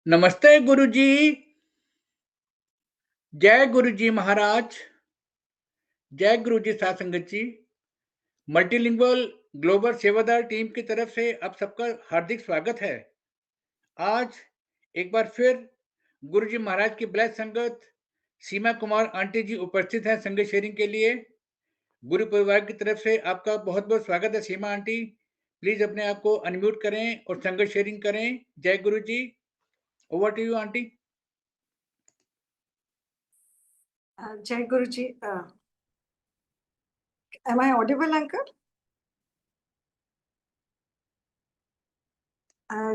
नमस्ते गुरुजी। जय गुरुजी महाराज। जय गुरुजी साध संगत जी। मल्टीलिंगुअल ग्लोबल सेवादार टीम की तरफ से आप सबका हार्दिक स्वागत है। आज एक बार फिर गुरुजी महाराज की ब्लेस संगत सीमा कुमार आंटी जी उपस्थित हैं संगत शेयरिंग के लिए। गुरु परिवार की तरफ से आपका बहुत बहुत स्वागत है सीमा आंटी। प्लीज अपने आप को अनम्यूट करें और संगत शेयरिंग करें। जय Guru ji. Over to you aunty. Jai Guruji, am I audible, Uncle?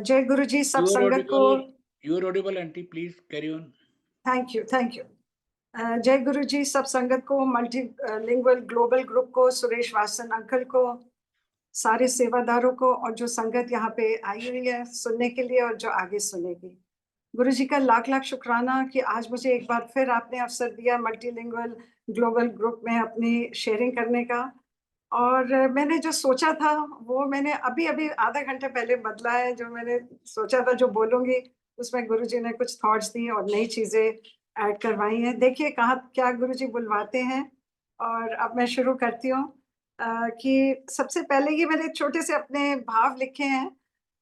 Jai Guruji, सब संगत को You are audible, aunty. Please carry on. Thank you. जय गुरुजी, सब संगत को, मल्टी लिंगुअल ग्लोबल ग्रुप को, सुरेश वासन अंकल को, सारे सेवादारों को और जो संगत यहाँ पे आई हुई है सुनने के लिए और जो आगे सुनेगी। गुरुजी का लाख लाख शुक्राना कि आज मुझे एक बार फिर आपने अवसर दिया मल्टीलिंगुअल ग्लोबल ग्रुप में अपनी शेयरिंग करने का। और मैंने जो सोचा था वो मैंने अभी अभी आधा घंटे पहले बदला है। जो मैंने सोचा था जो बोलूंगी उसमें गुरुजी ने कुछ थॉट्स दी और नई चीजें ऐड करवाई हैं। देखिए कहाँ क्या गुरुजी बुलवाते हैं। और अब मैं शुरू करती हूँ कि सबसे पहले ये मैंने छोटे से अपने भाव लिखे हैं।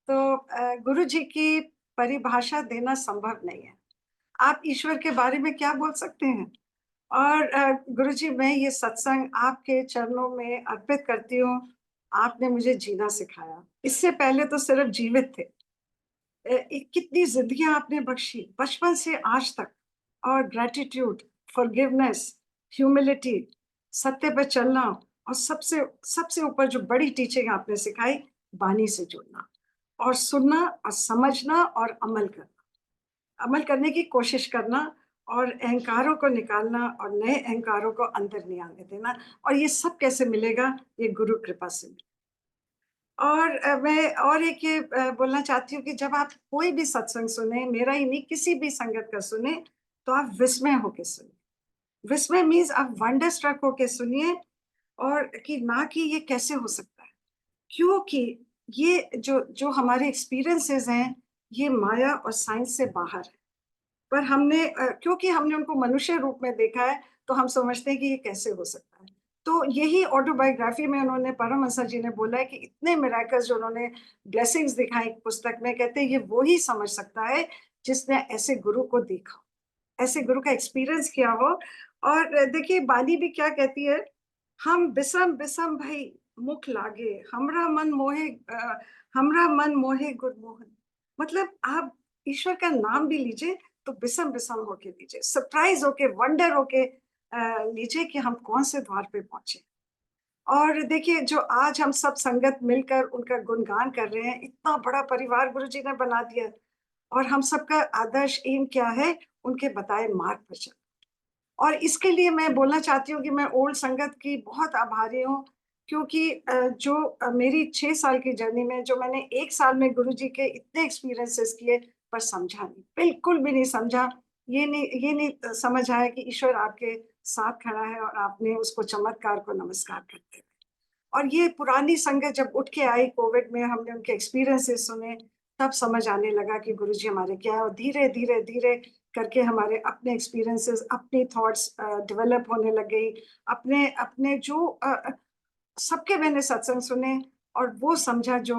तो गुरुजी की परिभाषा देना संभव नहीं है। आप ईश्वर के बारे में क्या बोल सकते हैं। और गुरुजी मैं ये सत्संग आपके चरणों में अर्पित करती हूँ। आपने मुझे जीना सिखाया। इससे पहले तो सिर्फ जीवित थे। कितनी जिंदगियां आपने बख्शी बचपन से आज तक। और ग्रेटिट्यूड, फॉरगिवनेस, ह्यूमिलिटी, सत्य पे चलना और सबसे सबसे ऊपर जो बड़ी टीचिंग आपने सिखाई, वाणी से जुड़ना और सुनना और समझना और अमल करने की कोशिश करना और अहंकारों को निकालना और नए अहंकारों को अंदर नहीं आने देना। और ये सब कैसे मिलेगा, ये गुरु कृपा से। और मैं और एक ये बोलना चाहती हूँ कि जब आप कोई भी सत्संग सुने, मेरा ही नहीं किसी भी संगत का सुने, तो आप विस्मय होके सुनिए। विस्मय मीन्स आप वंडर स्ट्रक होके सुनिए। और कि ना कि ये कैसे हो सकता है, क्योंकि ये जो जो हमारे एक्सपीरियंसेस हैं ये माया और साइंस से बाहर है। पर हमने क्योंकि हमने उनको मनुष्य रूप में देखा है तो हम समझते हैं कि ये कैसे हो सकता है। तो यही ऑटोबायोग्राफी में उन्होंने परमहंस जी ने बोला है कि इतने मिराकल्स जो उन्होंने ब्लेसिंग्स दिखाई पुस्तक में, कहते हैं ये वो ही समझ सकता है जिसने ऐसे गुरु को देखा, ऐसे गुरु का एक्सपीरियंस किया हो। और देखिए बानी भी क्या कहती है, हम बिसम बिसम भाई मुख लागे, हमरा मन मोहे गुरमोहन। मतलब आप ईश्वर का नाम भी लीजिए तो बिसम बिसम होके लीजिए, सरप्राइज होके, वंडर होके लीजिए कि हम कौन से द्वार पे पहुंचे। और देखिए जो आज हम सब संगत मिलकर उनका गुणगान कर रहे हैं, इतना बड़ा परिवार गुरुजी ने बना दिया। और हम सबका आदर्श एम क्या है, उनके बताए मार्ग पर चल। और इसके लिए मैं बोलना चाहती हूँ कि मैं ओल्ड संगत की बहुत आभारी हूँ। क्योंकि जो मेरी 6 साल की जर्नी में जो मैंने 1 साल में गुरुजी के इतने एक्सपीरियंसेस किए, पर समझा नहीं, बिल्कुल भी नहीं समझा। ये नहीं समझ आया कि ईश्वर आपके साथ खड़ा है और आपने उसको चमत्कार को नमस्कार करते हैं। और ये पुरानी संगत जब उठ के आई कोविड में, हमने उनके एक्सपीरियंसेस सुने, तब समझ आने लगा कि गुरुजी हमारे क्या है। और धीरे धीरे धीरे करके हमारे अपने एक्सपीरियंसेस, अपनी थॉट्स डेवलप होने लग गई। अपने अपने जो सबके मैंने सत्संग सुने और वो समझा जो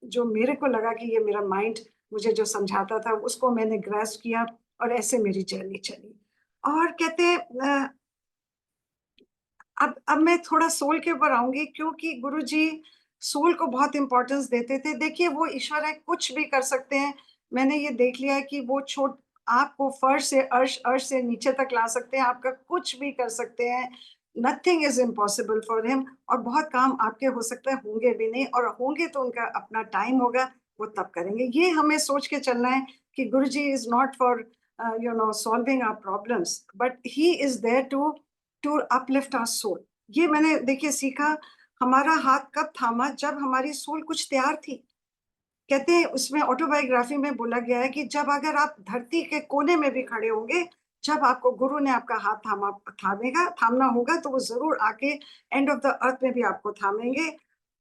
जो मेरे को लगा कि ये मेरा माइंड मुझे जो समझाता था उसको मैंने ग्रास्प किया और ऐसे मेरी जर्नी चली। और कहते हैं अब मैं थोड़ा सोल के ऊपर आऊंगी, क्योंकि गुरुजी सोल को बहुत इंपॉर्टेंस देते थे। देखिए वो ईश्वर है, कुछ भी कर सकते हैं। मैंने ये देख लिया है कि वो आपको फर्श से अर्श, अर्श से नीचे तक ला सकते हैं, आपका कुछ भी कर सकते हैं। Nothing is impossible for him. और बहुत काम आपके हो सकता है होंगे भी नहीं, और होंगे तो उनका अपना टाइम होगा, वो तब करेंगे। ये हमें सोच के चलना है कि Guruji is not for solving our problems, but he is there to uplift our soul. ये मैंने देखिए सीखा। हमारा हाथ कब थामा, जब हमारी सोल कुछ तैयार थी। कहते हैं उसमें ऑटोबायोग्राफी में बोला गया है कि जब अगर आप धरती के कोने में भी खड़े होंगे, जब आपको गुरु ने आपका हाथ थामना होगा, तो वो जरूर आके एंड ऑफ द अर्थ में भी आपको थामेंगे।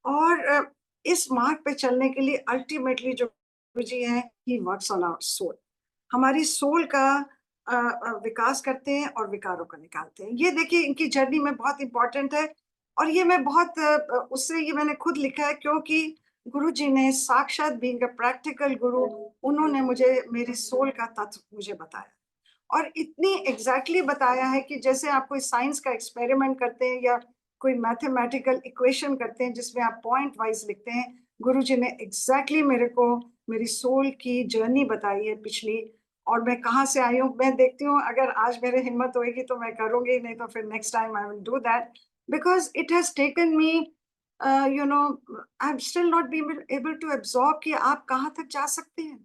और इस मार्ग पे चलने के लिए अल्टीमेटली जो गुरु जी हैं, he works on our soul. हमारी सोल का विकास करते हैं और विकारों को निकालते हैं। ये देखिए इनकी जर्नी में बहुत इंपॉर्टेंट है, और ये मैं बहुत उससे ये मैंने खुद लिखा है, क्योंकि गुरुजी ने साक्षात बीइंग अ प्रैक्टिकल गुरु, उन्होंने मुझे मेरी सोल का तत्व मुझे बताया, और इतनी एग्जैक्टली बताया है कि जैसे आप कोई साइंस का एक्सपेरिमेंट करते हैं या कोई मैथमेटिकल इक्वेशन करते हैं जिसमें आप पॉइंट वाइज लिखते हैं, गुरुजी ने एग्जैक्टली मेरे को मेरी सोल की जर्नी बताई है पिछली, और मैं कहाँ से आई हूँ। मैं देखती हूँ अगर आज मेरे हिम्मत होगी तो मैं करूंगी, नहीं तो फिर next time I will do that, because it has taken me you know, I am still not been able to absorb कि आप कहाँ तक जा सकते हैं।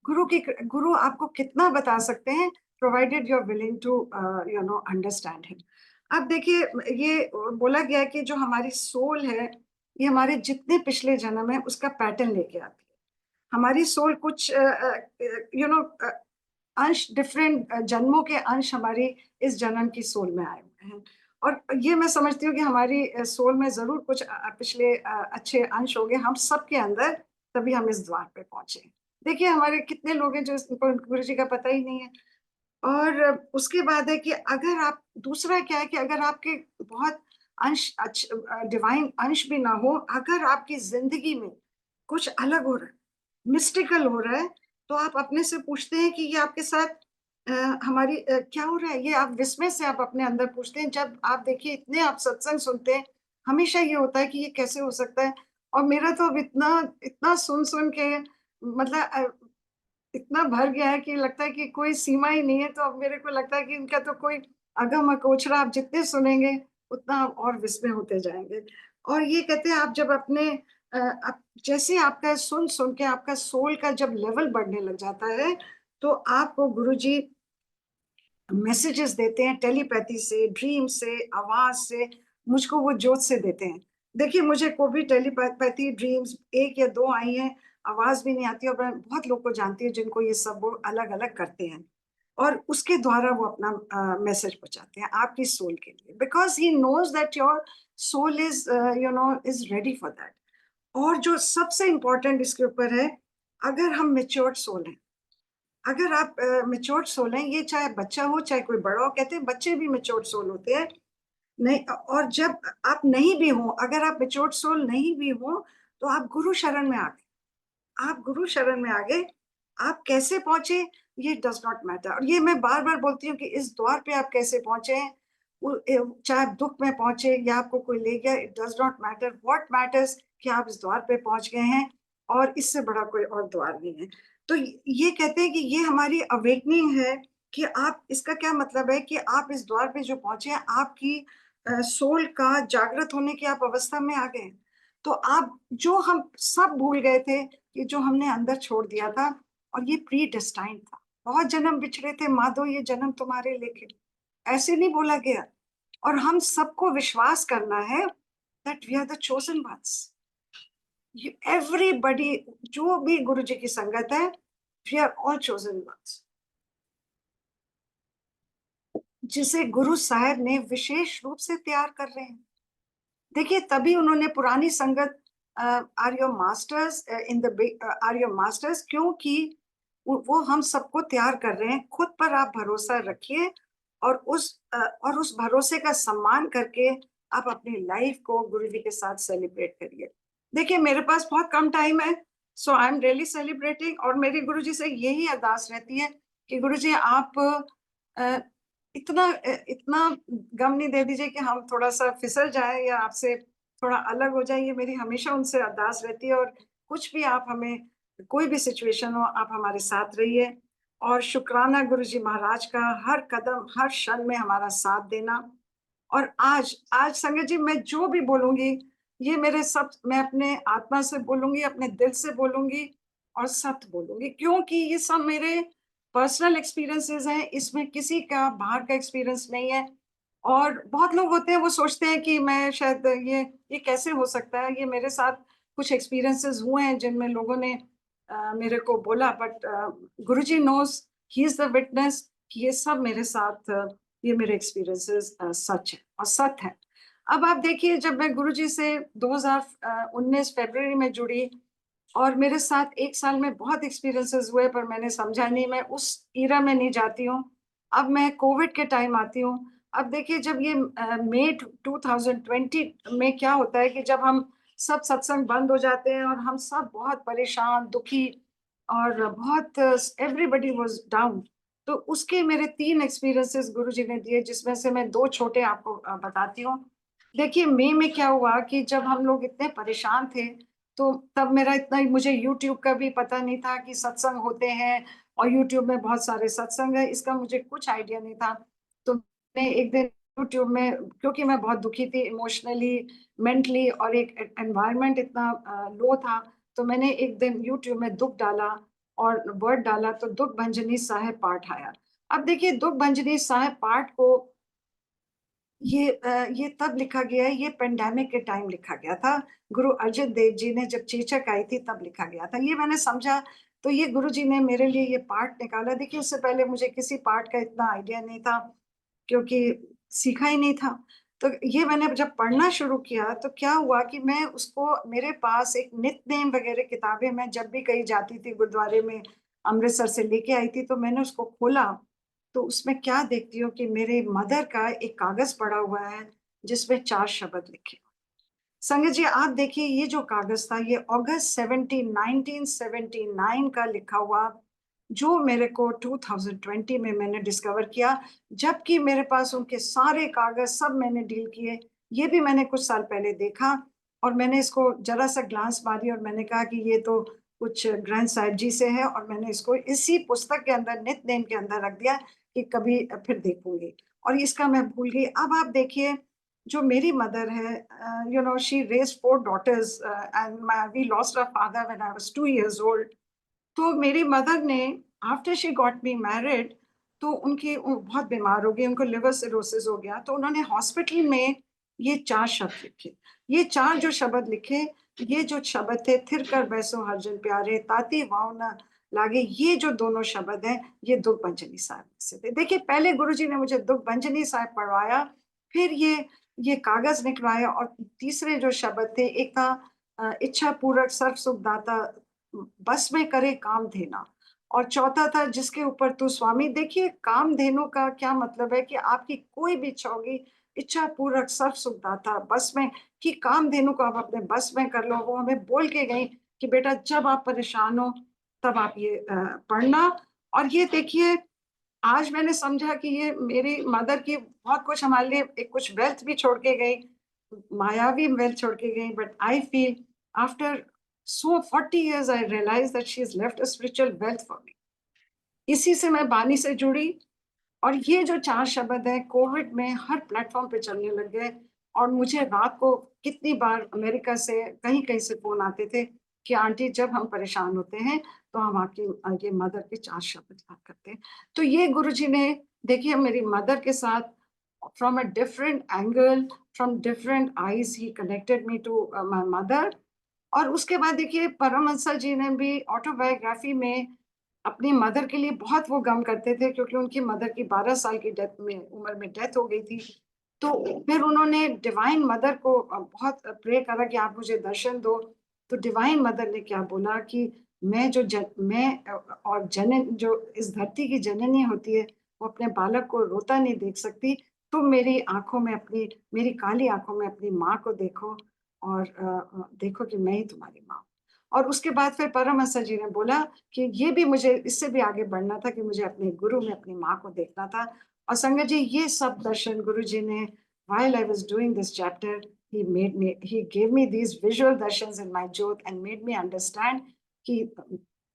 गुरु आपको कितना बता सकते हैं, provided you are willing to understand him. अब देखिए ये बोला गया है कि जो हमारी सोल है, ये हमारे जितने पिछले जन्म है उसका पैटर्न लेके आती है। हमारी सोल कुछ अंश, डिफरेंट जन्मों के अंश हमारी इस जन्म की सोल में आए हुए हैं, और ये मैं समझती हूँ कि हमारी सोल में जरूर कुछ पिछले अच्छे अंश होंगे हम सबके अंदर, तभी हम इस द्वार पे पहुंचे। देखिए हमारे कितने लोग हैं जो इनको गुरु जी का पता ही नहीं है। और उसके बाद है कि अगर आप, दूसरा क्या है कि अगर आपके बहुत अंश डिवाइन अंश भी ना हो, अगर आपकी जिंदगी में कुछ अलग हो रहा है, मिस्टिकल हो रहा है, तो आप अपने से पूछते हैं कि ये आपके साथ हमारी क्या हो रहा है। ये आप विस्मय से आप अपने अंदर पूछते हैं। जब आप देखिए इतने आप सत्संग सुनते हैं, हमेशा ये होता है कि ये कैसे हो सकता है। और मेरा तो अब इतना इतना सुन सुन के मतलब इतना भर गया है कि लगता है कि कोई सीमा ही नहीं है। तो अब मेरे को लगता है कि इनका तो कोई अगम अकोचरा, आप जितने सुनेंगे उतना आप और विस्मय होते जाएंगे। और ये कहते हैं आप जब अपने आप जैसे आपका सुन सुन के आपका सोल का जब लेवल बढ़ने लग जाता है, तो आपको गुरुजी मैसेजेस देते हैं टेलीपैथी से, ड्रीम से, आवाज से, मुझको वो जोत से देते हैं। देखिए मुझे को भी टेलीपैथी ड्रीम्स एक या दो आई हैं, आवाज भी नहीं आती, और मैं बहुत लोग को जानती हूँ जिनको ये सब वो अलग अलग करते हैं, और उसके द्वारा वो अपना मैसेज पहुंचाते हैं आपकी सोल के लिए, because he knows that your soul is is ready for that. और जो सबसे इम्पोर्टेंट इसके ऊपर है, अगर हम मेच्योर्ड सोल हैं, अगर आप मेच्योर्ड सोल हैं, ये चाहे बच्चा हो चाहे कोई बड़ा हो, कहते हैं बच्चे भी मेच्योर्ड सोल होते हैं, नहीं, और जब आप नहीं भी हो, अगर आप मेच्योर्ड सोल नहीं भी हो, तो आप गुरु शरण में आ गए, आप गुरु शरण में आ गए। आप कैसे पहुंचे ये डज नॉट मैटर, और ये मैं बार बार बोलती हूँ कि इस द्वार पे आप कैसे पहुंचे हैं, चाहे आप दुख में पहुंचे या आपको कोई ले गया, it does not matter, what matters कि आप इस द्वार पे पहुंच गए हैं, और इससे बड़ा कोई और द्वार नहीं है। तो ये कहते हैं कि ये हमारी अवेकनिंग है, कि आप, इसका क्या मतलब है कि आप इस द्वार पे जो पहुंचे हैं, आपकी सोल का जागृत होने की आप अवस्था में आ गए हैं। तो आप, जो हम सब भूल गए थे, कि जो हमने अंदर छोड़ दिया था, और ये प्री डेस्टाइंड था, बहुत जन्म बिछड़े थे माधो ये जन्म तुम्हारे लेके, ऐसे नहीं बोला गया। और हम सबको विश्वास करना है that we are the chosen ones, everybody, जो भी गुरु जी की संगत है, we are all chosen ones, जिसे गुरु साहब ने विशेष रूप से तैयार कर रहे हैं। देखिए तभी उन्होंने पुरानी संगत are your masters in the are your masters, क्योंकि वो हम सबको तैयार कर रहे हैं। खुद पर आप भरोसा रखिए, और उस भरोसे का सम्मान करके आप अपनी लाइफ को गुरु जी के साथ सेलिब्रेट करिए। देखिए मेरे पास बहुत कम टाइम है, सो आई एम रियली सेलिब्रेटिंग, और मेरी गुरु जी से यही अरदास रहती है कि गुरु जी आप इतना इतना गम नहीं दे दीजिए कि हम थोड़ा सा फिसल जाए या आपसे थोड़ा अलग हो जाए। ये मेरी हमेशा उनसे अरदास रहती है, और कुछ भी आप हमें, कोई भी सिचुएशन हो, आप हमारे साथ रहिए। और शुक्राना गुरु जी महाराज का, हर कदम हर क्षण में हमारा साथ देना। और आज आज संगत जी मैं जो भी बोलूंगी, ये मेरे सब, मैं अपने आत्मा से बोलूंगी, अपने दिल से बोलूंगी, और सत्य बोलूंगी, क्योंकि ये सब मेरे पर्सनल एक्सपीरियंसेस हैं, इसमें किसी का बाहर का एक्सपीरियंस नहीं है। और बहुत लोग होते हैं वो सोचते हैं कि मैं शायद ये कैसे हो सकता है, ये मेरे साथ कुछ एक्सपीरियंसेस हुए हैं जिनमें लोगों ने मेरे को बोला, but Guruji knows, he is the witness कि ये सब मेरे साथ ये मेरे एक्सपीरियंसेस सच है और सत्य है। अब आप देखिए जब मैं गुरुजी से 2019 फरवरी में जुड़ी, और मेरे साथ 1 साल में बहुत एक्सपीरियंसेस हुए, पर मैंने समझा नहीं, मैं उस ईरा में नहीं जाती हूँ। अब मैं कोविड के टाइम आती हूँ। अब देखिए जब ये मई 2020 में क्या होता है कि जब हम सब सत्संग बंद हो जाते हैं और हम सब बहुत परेशान, दुखी और बहुत एवरीबॉडी वाज़ डाउन। तो उसके मेरे 3 एक्सपीरियंसेस गुरुजी ने दिए, जिसमें से मैं 2 छोटे आपको बताती हूँ। देखिए मई में क्या हुआ कि जब हम लोग इतने परेशान थे, तो तब मेरा इतना मुझे यूट्यूब का भी पता नहीं था कि सत्संग होते हैं और यूट्यूब में बहुत सारे सत्संग है, इसका मुझे कुछ आइडिया नहीं था। तो मैं एक दिन यूट्यूब में, क्योंकि मैं बहुत दुखी थी इमोशनली, मेंटली, और एक एनवायरनमेंट इतना लो था, तो मैंने एक दिन यूट्यूब में दुःख डाला और वर्ड डाला, तो दुःख भंजनी साहेब पाठ आया। अब देखिए दुःख भंजनी साहेब पाठ को ये तब लिखा गया है, ये पैंडेमिक के टाइम लिखा गया था। गुरु अर्जन देव जी ने जब चेचक आई थी तब लिखा गया था। ये मैंने समझा, तो ये गुरुजी ने मेरे लिए ये पाठ निकाला। देखिए उससे पहले मुझे किसी पाठ का इतना आइडिया नहीं था, क्योंकि सीखा ही नहीं था। तो ये मैंने जब पढ़ना शुरू किया तो क्या हुआ कि मैं उसको, मेरे पास एक नितनेम वगैरह किताबें मैं जब भी कहीं जाती थी गुरुद्वारे में, अमृतसर से लेके आई थी, तो मैंने उसको खोला, तो उसमें क्या देखती हूँ कि मेरे मदर का एक कागज पड़ा हुआ है जिसमें 4 शब्द लिखे। संगत जी आप देखिए, ये जो कागज था ये अगस्त 17 1979 का लिखा हुआ, जो मेरे को 2020 में मैंने डिस्कवर किया, जबकि मेरे पास उनके सारे कागज सब मैंने डील किए। ये भी मैंने कुछ साल पहले देखा और मैंने इसको जरा सा ग्लांस मारी और मैंने कहा कि ये तो कुछ ग्रंथ साहिब जी से है, और मैंने इसको इसी पुस्तक के अंदर, नितनेम के अंदर रख दिया कि कभी फिर देखूंगी, और इसका मैं भूल गई। अब आप देखिए, जो मेरी मदर है, you know, she raised 4 daughters, and we lost our father when I was 2 years old. तो मेरी मदर ने, after she got me married, तो उनकी बहुत बीमार हो गई, उनको लिवर सिरोसिस हो गया, तो उन्होंने हॉस्पिटल में ये 4 शब्द लिखे। ये 4 जो शब्द लिखे, ये जो शब्द थे, थिर कर बैसो हरजन प्यारे, ताती वाव न लागे, ये जो दोनों शब्द हैं, ये दुख भंजनी साहब से थे। देखिए पहले गुरुजी ने मुझे दुख भंजनी साहब पढ़वाया, फिर ये कागज निकलवाया, और तीसरे जो शब्द थे, एक था इच्छा पूरक सर्व सुख दाता, बस में करे काम देना, और चौथा था जिसके ऊपर तू स्वामी। देखिए कामधेनु का क्या मतलब है कि आपकी कोई भी इच्छा होगी, इच्छा पूरक सर्व सुखदाता बस में, कि कामधेनु को आप अपने बस में कर लो। वो हमें बोल के गई कि बेटा जब आप परेशान हो तब आप ये पढ़ना। और ये देखिए आज मैंने समझा कि ये मेरी मदर की बहुत कुछ हमारे लिए, एक कुछ वेल्थ भी छोड़ के गई, मायावी वेल्थ छोड़ के गई, but I feel after so 40 years I realized that she has left a spiritual wealth for me. इसी से मैं बानी से जुड़ी, और ये जो 4 शब्द हैं कोविड में हर प्लेटफॉर्म पे चलने लग गए, और मुझे रात को कितनी बार अमेरिका से कहीं-कहीं से फ़ोन आते थे कि आंटी जब हम परेशान होते हैं तो हम आपकी ये मदर के 4 शब्द याद करते हैं। तो ये गुरुजी ने, देखिए मेरी मदर के साथ from a different angle, from different eyes he connected me to my mother. और उसके बाद देखिए परमहंस जी ने भी ऑटोबायोग्राफी में अपनी मदर के लिए बहुत वो गम करते थे, क्योंकि उनकी मदर की 12 साल की डेथ में, उम्र में डेथ हो गई थी। तो फिर उन्होंने डिवाइन मदर को बहुत प्रे करा कि आप मुझे दर्शन दो। तो डिवाइन मदर ने क्या बोला कि और जनन जो इस धरती की जननी होती है, वो अपने बालक को रोता नहीं देख सकती। तुम मेरी आँखों में अपनी, मेरी काली आँखों में अपनी माँ को देखो, और देखो कि मैं ही तुम्हारी माँ हूँ। और उसके बाद फिर परमहंस जी ने बोला कि ये भी मुझे, इससे भी आगे बढ़ना था कि मुझे अपने गुरु में अपनी माँ को देखना था। और संगत जी ये सब दर्शन गुरु जी ने, while I was doing this chapter, he gave me these visual darshans in my ज्योत and made me understand कि,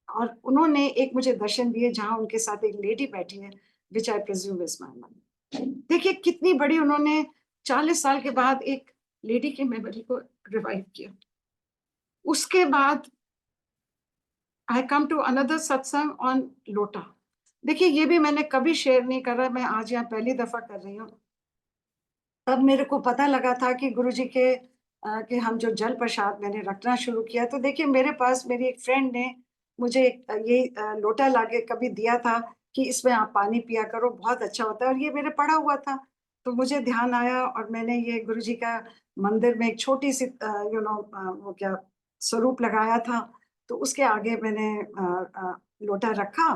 और उन्होंने एक मुझे दर्शन दिए जहाँ उनके साथ एक लेडी बैठी है, which I presume is my mother। देखिए कितनी बड़ी, उन्होंने 40 साल के बाद एक लेडी की मेमोरी को रिवाइव किया। उसके बाद आई कम टू अनदर सत्संग ऑन लोटा। देखिए ये भी मैंने कभी शेयर नहीं करा, मैं आज यहाँ पहली दफा कर रही हूँ। तब मेरे को पता लगा था कि गुरुजी के हम जो जल प्रसाद मैंने रखना शुरू किया, तो देखिए मेरे पास मेरी एक फ्रेंड ने मुझे ये लोटा लाके कभी दिया था कि इसमें आप पानी पिया करो, बहुत अच्छा होता है, और ये मेरे पड़ा हुआ था। तो मुझे ध्यान आया और मैंने ये गुरुजी का मंदिर में एक छोटी सी वो क्या स्वरूप लगाया था, तो उसके आगे मैंने लोटा रखा।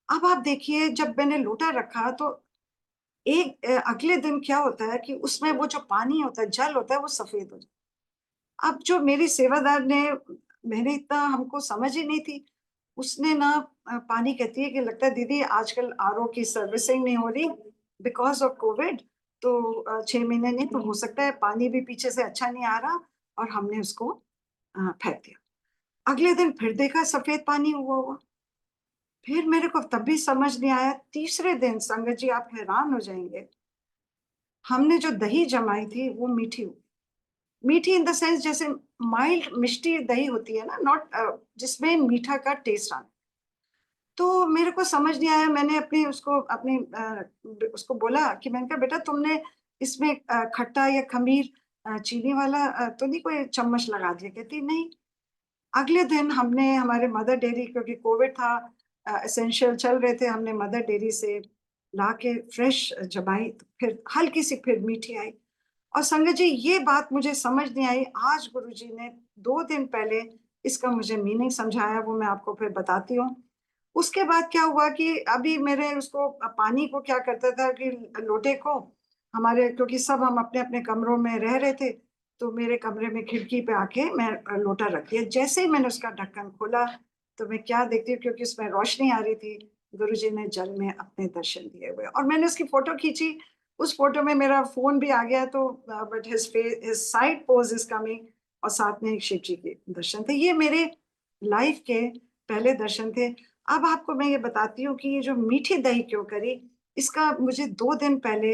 अब आप देखिए, जब मैंने लोटा रखा तो अगले दिन क्या होता है कि उसमें वो जो पानी होता है, जल होता है, वो सफेद हो जाता है। अब जो मेरी सेवादार ने, मैंने इतना हमको समझ ही नहीं थी, उसने ना पानी कहती है कि लगता है दीदी आजकल आरओ की सर्विसिंग नहीं हो रही बिकॉज ऑफ कोविड, तो 6 महीने नहीं, तो हो सकता है पानी भी पीछे से अच्छा नहीं आ रहा, और हमने उसको फेंक दिया। अगले दिन फिर देखा सफेद पानी हुआ हुआ। फिर मेरे को तब भी समझ नहीं आया। तीसरे दिन संगत जी, आप हैरान हो जाएंगे, हमने जो दही जमाई थी वो मीठी हुई। मीठी इन द सेंस जैसे माइल्ड मिष्टी दही होती है ना, नॉट जिसमें मीठा का टेस्ट आता। तो मेरे को समझ नहीं आया। मैंने उसको बोला कि मैंने कहा बेटा तुमने इसमें खट्टा या खमीर चीनी वाला तो नहीं कोई चम्मच लगा दिया? कहती नहीं। अगले दिन हमने हमारे मदर डेयरी, क्योंकि कोविड था, एसेंशियल चल रहे थे, हमने मदर डेयरी से लाके फ्रेश जमाई, तो फिर हल्की सी फिर मीठी आई। और संगत जी, ये बात मुझे समझ नहीं आई, आज गुरुजी ने 2 दिन पहले इसका मुझे मीनिंग समझाया, वो मैं आपको फिर बताती हूँ। उसके बाद क्या हुआ कि अभी मेरे उसको पानी को क्या करता था कि लोटे को हमारे, क्योंकि सब हम अपने अपने कमरों में रह रहे थे, तो मेरे कमरे में खिड़की पे आके मैं लोटा रख दिया। जैसे ही मैंने उसका ढक्कन खोला तो मैं क्या देखती हूँ, क्योंकि उसमें रोशनी आ रही थी, गुरुजी ने जल में अपने दर्शन दिए हुए, और मैंने उसकी फोटो खींची। उस फोटो में मेरा फोन भी आ गया, तो but his side pose is coming, और साथ में एक शिव जी के दर्शन थे। ये मेरे लाइफ के पहले दर्शन थे। अब आपको मैं ये बताती हूँ कि ये जो मीठी दही क्यों करी, इसका मुझे 2 दिन पहले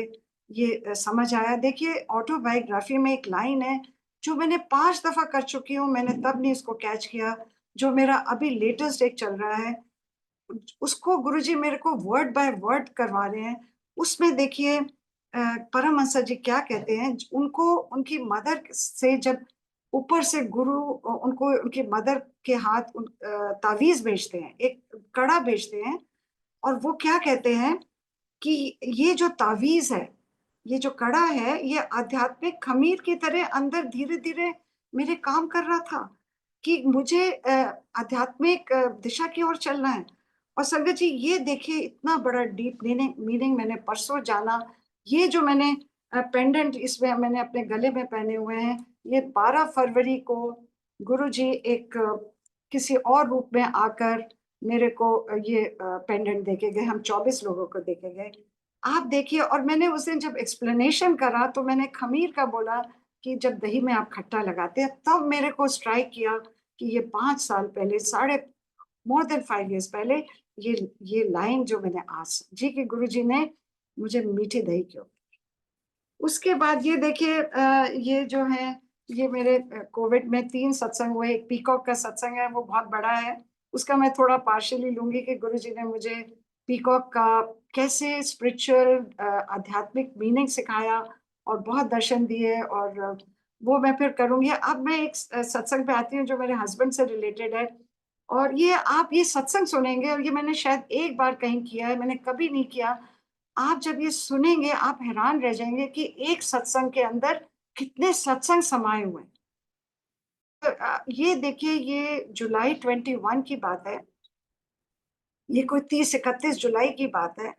ये समझ आया। देखिए, ऑटोबायोग्राफी में एक लाइन है जो मैंने 5 दफा कर चुकी हूँ, मैंने तब नहीं इसको कैच किया। जो मेरा अभी लेटेस्ट एक चल रहा है, उसको गुरुजी मेरे को वर्ड बाय वर्ड करवा रहे हैं। उसमें देखिए परमहंस जी क्या कहते हैं, उनको उनकी मदर से जब ऊपर से गुरु उनको उनकी मदर के हाथ तावीज भेजते हैं, एक कड़ा भेजते हैं, और वो क्या कहते हैं कि ये जो तावीज है, ये जो कड़ा है, ये आध्यात्मिक खमीर की तरह अंदर धीरे धीरे मेरे काम कर रहा था कि मुझे आध्यात्मिक दिशा की ओर चलना है। और संगत जी, ये देखिए इतना बड़ा डीप मीनिंग मीनिंग मैंने परसों जाना। ये जो मैंने पेंडेंट इसमें मैंने अपने गले में पहने हुए हैं, ये 12 फरवरी को गुरुजी एक किसी और रूप में आकर मेरे को ये पेंडेंट देके गए। हम 24 लोगों को देके गए। आप देखिए, और मैंने उस दिन जब एक्सप्लेनेशन करा तो मैंने खमीर का बोला कि जब दही में आप खट्टा लगाते हैं, तब मेरे को स्ट्राइक किया कि ये 5 साल पहले, साढ़े मोर देन 5 years पहले, ये लाइन जो मैंने आज जी कि गुरुजी ने मुझे मीठी दही क्यों। उसके बाद ये देखिए ये जो है, ये मेरे कोविड में 3 सत्संग हुए। एक पीकॉक का सत्संग है, वो बहुत बड़ा है, उसका मैं थोड़ा पार्शियली लूंगी कि गुरुजी ने मुझे पीकॉक का कैसे स्पिरिचुअल आध्यात्मिक मीनिंग सिखाया और बहुत दर्शन दिए, और वो मैं फिर करूंगी। अब मैं एक सत्संग पे आती हूँ जो मेरे हस्बैंड से रिलेटेड है, और ये आप ये सत्संग सुनेंगे, और ये मैंने शायद एक बार कहीं किया है, मैंने कभी नहीं किया। आप जब ये सुनेंगे आप हैरान रह जाएंगे कि एक सत्संग के अंदर कितने सत्संग समाये हुए हैं। तो, ये देखिए, ये जुलाई 21 की बात है, ये कोई 30-31 जुलाई की बात है।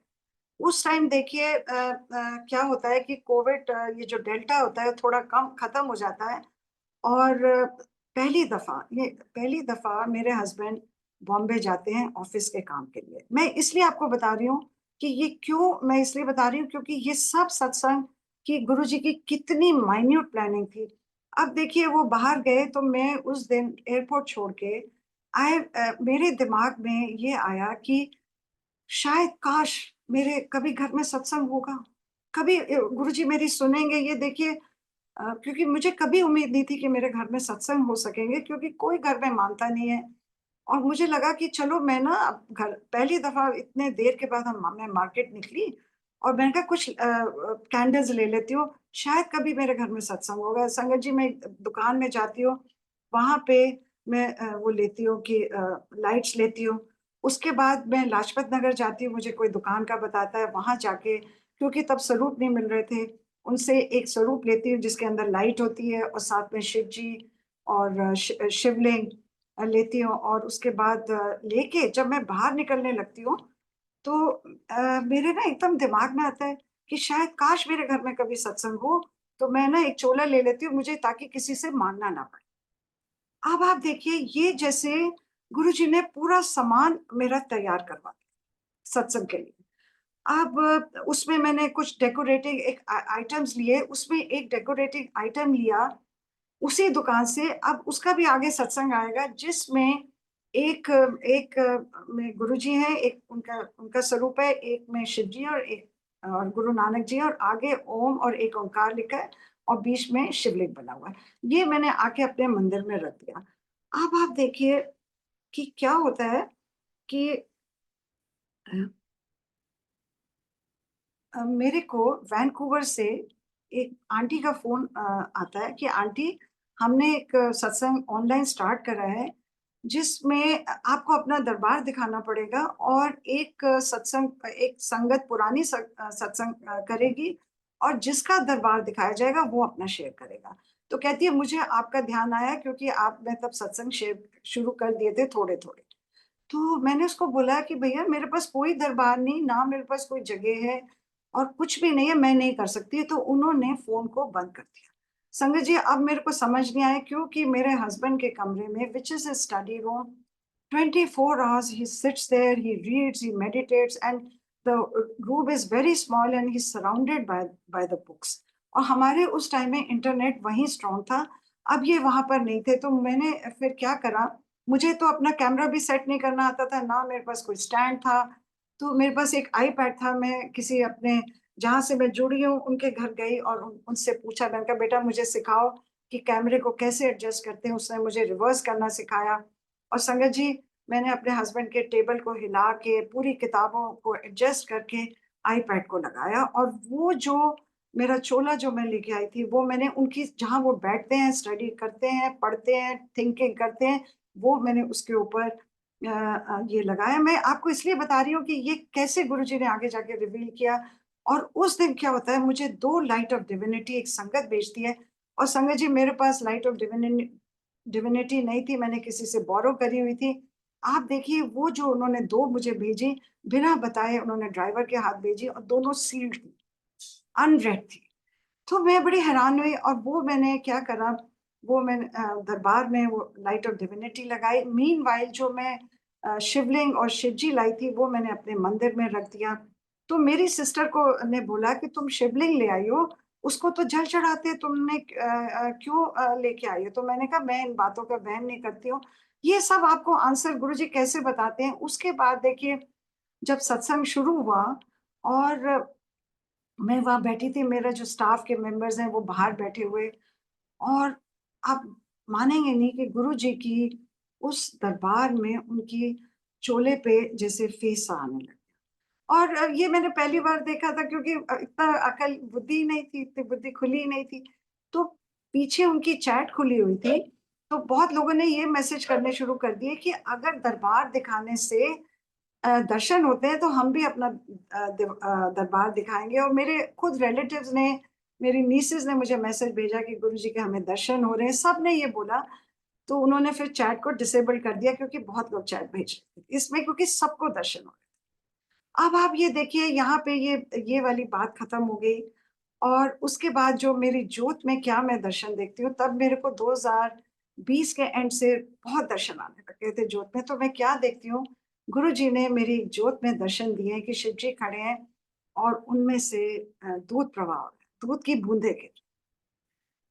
उस टाइम देखिए क्या होता है कि कोविड ये जो डेल्टा होता है थोड़ा कम खत्म हो जाता है, और पहली दफा मेरे हस्बैंड बॉम्बे जाते हैं ऑफिस के काम के लिए। मैं इसलिए आपको बता रही हूँ कि ये क्यों, मैं इसलिए बता रही हूँ क्योंकि ये सब सत्संग की गुरुजी की कितनी माइन्यूट प्लानिंग थी। अब देखिए, वो बाहर गए तो मैं उस दिन एयरपोर्ट छोड़ के मेरे दिमाग में ये आया कि शायद काश मेरे कभी घर में सत्संग होगा, कभी गुरुजी मेरी सुनेंगे। ये देखिए क्योंकि मुझे कभी उम्मीद नहीं थी कि मेरे घर में सत्संग हो सकेंगे, क्योंकि कोई घर में मानता नहीं है। और मुझे लगा कि चलो मैं ना अब घर, पहली दफा इतने देर के बाद मैं मार्केट निकली, और मैंने कहा कुछ कैंडल्स ले लेती हूँ, शायद कभी मेरे घर में सत्संग होगा। संगत जी, मैं एक दुकान में जाती हूँ, वहां पे मैं वो लेती हूँ कि लाइट्स लेती हूँ। उसके बाद मैं लाजपत नगर जाती हूँ, मुझे कोई दुकान का बताता है, वहां जाके, क्योंकि तब स्वरूप नहीं मिल रहे थे, उनसे एक स्वरूप लेती हूँ जिसके अंदर लाइट होती है और साथ में शिव जी और शिवलिंग, लेती हूँ और उसके बाद लेके जब मैं बाहर निकलने लगती हूँ तो मेरे ना एकदम दिमाग में आता है कि शायद काश मेरे घर में कभी सत्संग हो, तो मैं ना एक चोला ले लेती हूँ मुझे ताकि किसी से मांगना ना पड़े। अब आप देखिए ये जैसे गुरुजी ने पूरा सामान मेरा तैयार करवा दिया सत्संग के लिए। अब उसमें मैंने कुछ डेकोरेटिंग एक आइटम्स लिए, उसमें एक डेकोरेटिंग आइटम लिया उसी दुकान से। अब उसका भी आगे सत्संग आएगा जिसमें एक एक में गुरुजी हैं, एक उनका उनका स्वरूप है, एक में शिव जी और एक और गुरु नानक जी और आगे ओम और एक ओंकार लिखा है और बीच में शिवलिंग बना हुआ है। ये मैंने आके अपने मंदिर में रख दिया। अब आप देखिए कि क्या होता है कि मेरे को वैंकूवर से एक आंटी का फ़ोन आता है कि आंटी हमने एक सत्संग ऑनलाइन स्टार्ट करा है, जिसमें आपको अपना दरबार दिखाना पड़ेगा और एक संगत पुरानी सत्संग करेगी और जिसका दरबार दिखाया जाएगा वो अपना शेयर करेगा। तो कहती है मुझे आपका ध्यान आया क्योंकि आपने तब सत्संग शेयर शुरू कर दिए थे थोड़े-थोड़े। तो मैंने उसको बोला कि भैया मेरे पास कोई दरबार नहीं, ना मेरे पास कोई जगह है और कुछ भी नहीं है, मैं नहीं कर सकती। तो उन्होंने फ़ोन को बंद कर दिया। संगत जी अब मेरे को समझ नहीं आया क्योंकि मेरे हस्बैंड के कमरे में which is his study room 24 hours he sits there, he reads, he meditates and the room is very small and he's surrounded by the books. और हमारे उस टाइम में इंटरनेट वहीं स्ट्रॉन्ग था। अब ये वहाँ पर नहीं थे तो मैंने फिर क्या करा मुझे तो अपना कैमरा भी सेट नहीं करना आता था, ना मेरे पास कोई स्टैंड था, तो मेरे पास एक आईपैड था, मैं किसी अपने जहाँ से मैं जुड़ी हूँ उनके घर गई और उनसे पूछा, मैंने कहा बेटा मुझे सिखाओ कि कैमरे को कैसे एडजस्ट करते हैं, उसने मुझे रिवर्स करना सिखाया। और संगत जी मैंने अपने हस्बैंड के टेबल को हिला के पूरी किताबों को एडजस्ट करके आईपैड को लगाया और वो जो मेरा चोला जो मैं लेके आई थी वो मैंने उनकी जहाँ वो बैठते हैं, स्टडी करते हैं, पढ़ते हैं, थिंकिंग करते हैं, वो मैंने उसके ऊपर ये लगाया। मैं आपको इसलिए बता रही हूँ कि ये कैसे गुरुजी ने आगे जाके रिवील किया। और उस दिन क्या होता है मुझे 2 लाइट ऑफ डिविनिटी एक संगत भेजती है और संगत जी मेरे पास लाइट ऑफ डिविनिटी नहीं थी, मैंने किसी से बोरो करी हुई थी। आप देखिए वो जो उन्होंने 2 मुझे भेजी, बिना बताए उन्होंने ड्राइवर के हाथ भेजी और दोनों सील्ड थी, अनरेड थी। तो मैं बड़ी हैरान हुई और वो मैंने क्या करा, वो मैंने दरबार में वो लाइट ऑफ डिविनिटी लगाई। मीनवाइल जो मैं शिवलिंग और शिवजी लाई थी वो मैंने अपने मंदिर में रख दिया। तो मेरी सिस्टर को ने बोला कि तुम शिवलिंग ले आई हो, उसको तो जल चढ़ाते तुमने क्यों लेके आई हो? तो मैंने कहा मैं इन बातों का वहम नहीं करती हूँ। ये सब आपको आंसर गुरुजी कैसे बताते हैं। उसके बाद देखिए जब सत्संग शुरू हुआ और मैं वहाँ बैठी थी, मेरा जो स्टाफ के मेंबर्स हैं वो बाहर बैठे हुए और आप मानेंगे नहीं कि गुरुजी की उस दरबार में उनकी चोले पे जैसे फेस आने लगा। और ये मैंने पहली बार देखा था क्योंकि इतना अकल बुद्धि नहीं थी, इतनी बुद्धि खुली नहीं थी। तो पीछे उनकी चैट खुली हुई थी, तो बहुत लोगों ने ये मैसेज करने शुरू कर दिए कि अगर दरबार दिखाने से दर्शन होते हैं तो हम भी अपना दरबार दिखाएँगे। और मेरे खुद रिलेटिव्स ने, मेरी नीसेज़ ने मुझे मैसेज भेजा कि गुरुजी के हमें दर्शन हो रहे हैं, सबने ये बोला। तो उन्होंने फिर चैट को डिसेबल कर दिया क्योंकि बहुत लोग चैट भेज रहे थे इसमें क्योंकि सबको दर्शन हो रहे थे। अब आप ये देखिए यहाँ पे ये वाली बात खत्म हो गई और उसके बाद जो मेरी जोत में क्या मैं दर्शन देखती हूँ, तब मेरे को 2020 के एंड से बहुत दर्शन आने लगे थे जोत में। तो मैं क्या देखती हूँ, गुरुजी ने मेरी जोत में दर्शन दिए हैं कि शिव जी खड़े हैं और उनमें से दूध प्रवाह हो रहा है, दूध की बूंदें गिर।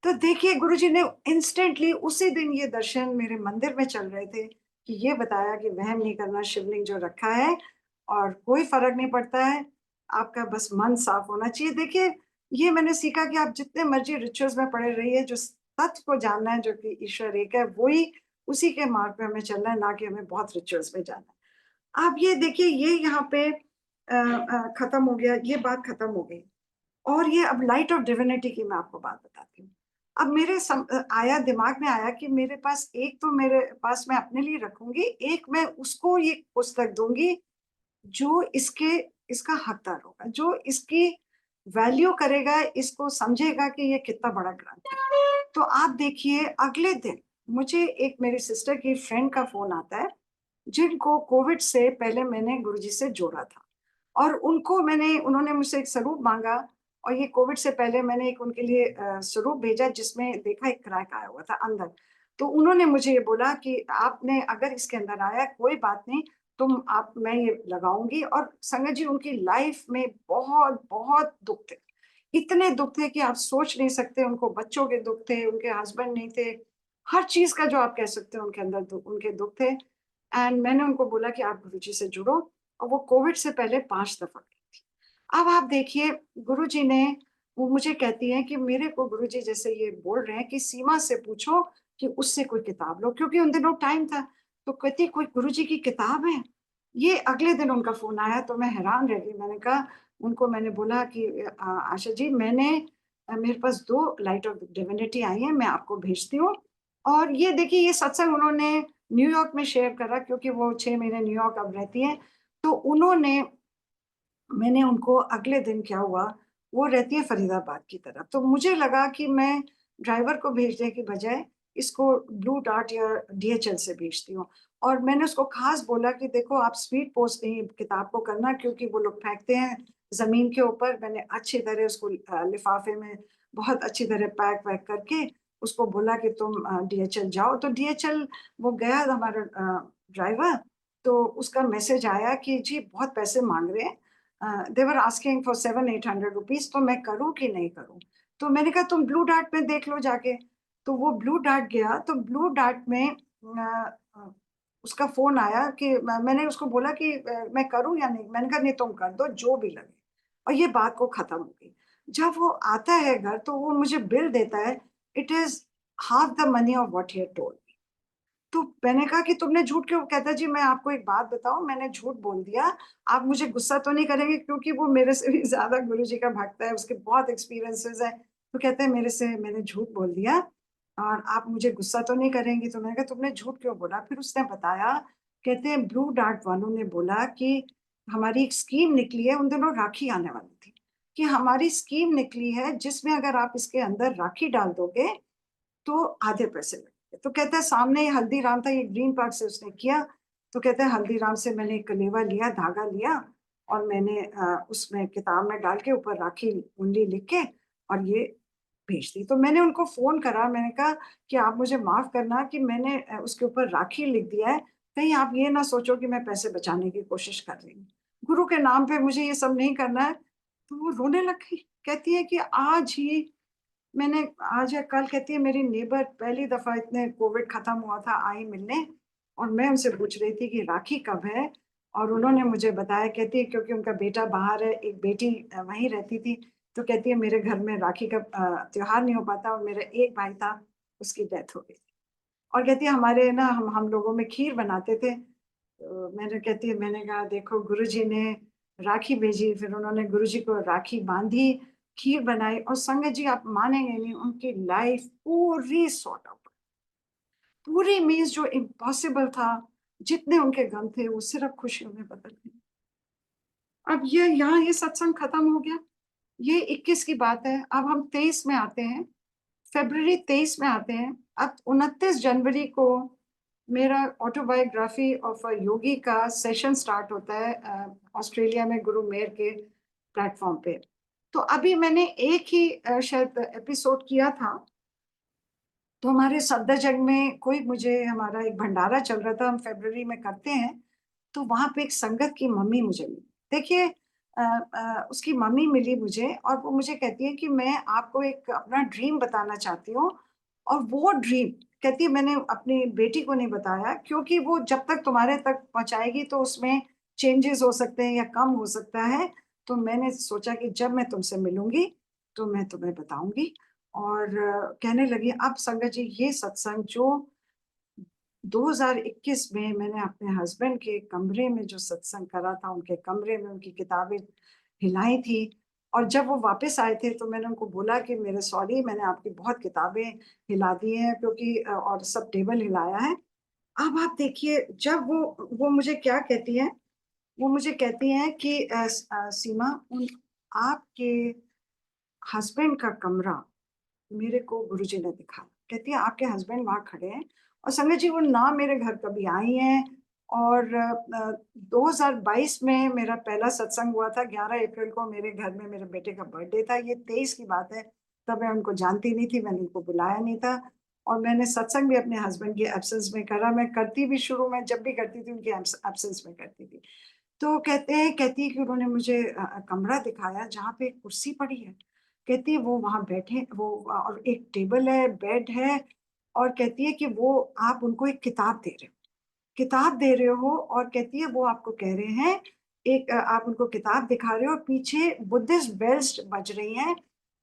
तो देखिए गुरुजी ने इंस्टेंटली उसी दिन ये दर्शन मेरे मंदिर में चल रहे थे कि ये बताया कि वहम नहीं करना, शिवलिंग जो रखा है और कोई फ़र्क नहीं पड़ता है, आपका बस मन साफ होना चाहिए। देखिए, ये मैंने सीखा कि आप जितने मर्ज़ी रिचुअल्स में पड़े रहिए, जो तत्व को जानना है जो कि ईश्वर एक है, वही उसी के मार्ग पे हमें चलना है, ना कि हमें बहुत रिचुअल्स में जाना है। आप ये देखिए ये यहाँ पे खत्म हो गया, ये बात खत्म हो गई। और ये अब लाइट ऑफ डिविनिटी की मैं आपको बात बताती हूँ। अब आया दिमाग में आया कि मेरे पास एक तो मेरे पास मैं अपने लिए रखूँगी, एक मैं उसको ये पुस्तक दूँगी जो इसका हकदार होगा, जो इसकी वैल्यू करेगा, इसको समझेगा कि ये कितना बड़ा ग्रंथ है। तो आप देखिए अगले दिन मुझे एक मेरी सिस्टर की फ्रेंड का फ़ोन आता है, जिनको कोविड से पहले मैंने गुरुजी से जोड़ा था। और उन्होंने मुझसे एक स्वरूप माँगा और ये कोविड से पहले मैंने एक उनके लिए स्वरूप भेजा जिसमें देखा एक क्रैक आया हुआ था अंदर। तो उन्होंने मुझे ये बोला कि आपने अगर इसके अंदर आया कोई बात नहीं, मैं ये लगाऊँगी। और संगत जी उनकी लाइफ़ में बहुत दुःख थे। इतने दुःख थे कि आप सोच नहीं सकते, उनको बच्चों के दुःख थे, उनके हस्बैंड नहीं थे, हर चीज़ का जो आप कह सकते हो उनके अंदर उनके दुःख थे। एंड मैंने उनको बोला कि आप गुरुजी से जुड़ो और वो कोविड से पहले 5 दफ़ा गई थी। अब आप देखिए गुरुजी ने वो मुझे कहती हैं कि मेरे को गुरुजी जैसे ये बोल रहे हैं कि सीमा से पूछो कि उससे कोई किताब लो, क्योंकि उन दिनों टाइम था। तो कहती कोई गुरुजी की किताब है? ये अगले दिन उनका फ़ोन आया तो मैं हैरान रह गई। मैंने बोला कि आशा जी मेरे पास 2 लाइट ऑफ डिविनिटी आई हैं, मैं आपको भेजती हूँ। और ये देखिए ये सत्संग उन्होंने न्यूयॉर्क में शेयर करा क्योंकि वो 6 महीने न्यूयॉर्क अब रहती हैं। तो मैंने उनको अगले दिन क्या हुआ, वो रहती है फरीदाबाद की तरफ, तो मुझे लगा कि मैं ड्राइवर को भेजने की बजाय इसको ब्लू डार्ट या डीएचएल से भेजती हूँ। और मैंने उसको ख़ास बोला कि देखो आप स्पीड पोस्ट नहीं किताब को करना क्योंकि वो लोग फेंकते हैं ज़मीन के ऊपर। मैंने अच्छी तरह उसको लिफ़ाफ़े में बहुत अच्छी तरह पैक-वैक करके उसको बोला कि तुम डीएचएल जाओ। तो डीएचएल वो गया हमारा ड्राइवर, तो उसका मैसेज आया कि जी बहुत पैसे माँग रहे हैं। दे वर आस्किंग फॉर 700-800 रुपीज़, तो मैं करूँ कि नहीं करूँ? तो मैंने कहा तुम ब्लू डार्ट में देख लो जाके। तो वो ब्लू डार्ट गया तो ब्लू डार्ट में उसका फ़ोन आया कि मैंने उसको बोला कि मैं करूँ या नहीं? मैंने कहा नहीं तुम कर दो जो भी लगे। और ये बात को ख़त्म हो गई। जब वो आता है घर तो वो मुझे बिल देता है, it is half the money of what he had told. तो मैंने कहा कि तुमने झूठ क्यों? कहता है जी मैं आपको एक बात बताऊँ, मैंने झूठ बोल दिया। आप मुझे गुस्सा तो नहीं करेंगे क्योंकि वो मेरे से भी ज़्यादा गुरुजी का भक्त है, उसके बहुत एक्सपीरियंसेस हैं। तो कहते हैं मैंने झूठ बोल दिया और आप मुझे गुस्सा तो नहीं करेंगी? तो मैंने कहा तुमने झूठ क्यों बोला? फिर उसने बताया, कहते हैं ब्लू डार्ट वालों ने बोला कि हमारी एक स्कीम निकली है, उन दिनों राखी आने वाली थी, कि हमारी स्कीम निकली है जिसमें अगर आप इसके अंदर राखी डाल दोगे तो आधे पैसे लगेंगे। तो कहता है सामने ही हल्दीराम था, ये ग्रीन पार्क से उसने किया। तो कहता है हल्दीराम से मैंने एक कलेवा लिया, धागा लिया और मैंने उसमें किताब में डाल के ऊपर राखी कुंडली लिख के और ये भेज दी। तो मैंने उनको फ़ोन करा, मैंने कहा कि आप मुझे माफ़ करना कि मैंने उसके ऊपर राखी लिख दिया है, कहीं आप ये ना सोचो कि मैं पैसे बचाने की कोशिश कर रही हूँ। गुरु के नाम पे मुझे ये सब नहीं करना है। तो वो रोने लग गई, कहती है कि मैंने आज या कल कहती है मेरी नेबर पहली दफ़ा इतने कोविड ख़त्म हुआ था आई मिलने और मैं उनसे पूछ रही थी कि राखी कब है? और उन्होंने मुझे बताया, कहती है क्योंकि उनका बेटा बाहर है, एक बेटी वहीं रहती थी, तो कहती है मेरे घर में राखी का त्योहार नहीं हो पाता और मेरा एक भाई था, उसकी डेथ हो गई। और कहती है हमारे ना हम लोगों में खीर बनाते थे। मैंने कहा देखो गुरुजी ने राखी भेजी, फिर उन्होंने गुरुजी को राखी बाँधी, खीर बनाई और संगत जी आप मानेंगे नहीं उनकी लाइफ़ पूरी सॉर्ट आउट। पूरी मीन्स जो इम्पॉसिबल था, जितने उनके गम थे वो सिर्फ़ खुशियों में बदल गए। अब ये यहाँ ये सत्संग खत्म हो गया। ये 21 की बात है, अब हम 23 में आते हैं, फ़रवरी 23 में आते हैं। अब 29 जनवरी को मेरा ऑटोबायोग्राफी ऑफ अ योगी का सेशन स्टार्ट होता है ऑस्ट्रेलिया में गुरु मेहर के प्लेटफ़ॉर्म पे। तो अभी मैंने एक ही शायद एपिसोड किया था, तो हमारे सफदरजंग में हमारा एक भंडारा चल रहा था, हम फ़रवरी में करते हैं, तो वहाँ पे एक संगत की मम्मी मुझे मिली। देखिए उसकी मम्मी मिली मुझे और वो मुझे कहती है कि मैं आपको एक अपना ड्रीम बताना चाहती हूँ और वो ड्रीम कहती है मैंने अपनी बेटी को नहीं बताया क्योंकि वो जब तक तुम्हारे तक पहुँचाएगी तो उसमें चेंजेज़ हो सकते हैं या कम हो सकता है। तो मैंने सोचा कि जब मैं तुमसे मिलूँगी, तो मैं तुम्हें बताऊँगी। और कहने लगी अब संगत जी ये सत्संग जो 2021 में मैंने अपने हस्बैंड के कमरे में जो सत्संग करा था, उनके कमरे में उनकी किताबें हिलाई थी और जब वो वापस आए थे तो मैंने उनको बोला कि मेरे सॉरी मैंने आपकी बहुत किताबें हिला दी हैं क्योंकि और सब टेबल हिलाया है। अब आप देखिए जब वो मुझे क्या कहती हैं, वो मुझे कहती हैं कि सीमा उन आपके हस्बैंड का कमरा मेरे को गुरुजी ने दिखाया। कहती है आपके हस्बैंड वहाँ खड़े हैं। और संगत जी वो ना मेरे घर कभी आई हैं, और 2022 में मेरा पहला सत्संग हुआ था, 11 अप्रैल को मेरे घर में मेरे बेटे का बर्थडे था, ये 23 की बात है। तब मैं उनको जानती नहीं थी, मैंने उनको बुलाया नहीं था, और मैंने सत्संग भी अपने हस्बैंड के एब्सेंस में करा। मैं करती भी शुरू में जब भी करती थी उनके एब्सेंस में करती थी। तो कहती है कि उन्होंने मुझे कमरा दिखाया जहाँ पे एक कुर्सी पड़ी है। कहती है वो वहाँ बैठे, वो और एक टेबल है, बेड है, और कहती है कि वो आप उनको एक किताब दे रहे हो, और कहती है वो आपको कह रहे हैं, एक आप उनको किताब दिखा रहे हो, और पीछे बुद्धिस्ट बेल्स बज रही हैं,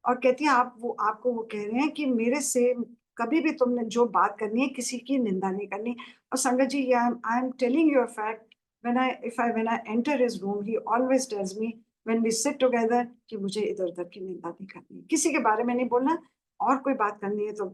और कहती है आपको वो कह रहे हैं कि मेरे से कभी भी तुमने जो बात करनी है किसी की निंदा नहीं करनी। और संगत जी I am telling you a fact, when I enter his room, he always tells me when we sit together कि मुझे इधर-उधर की निंदा नहीं करनी, किसी के बारे में नहीं बोलना, और कोई बात करनी है तो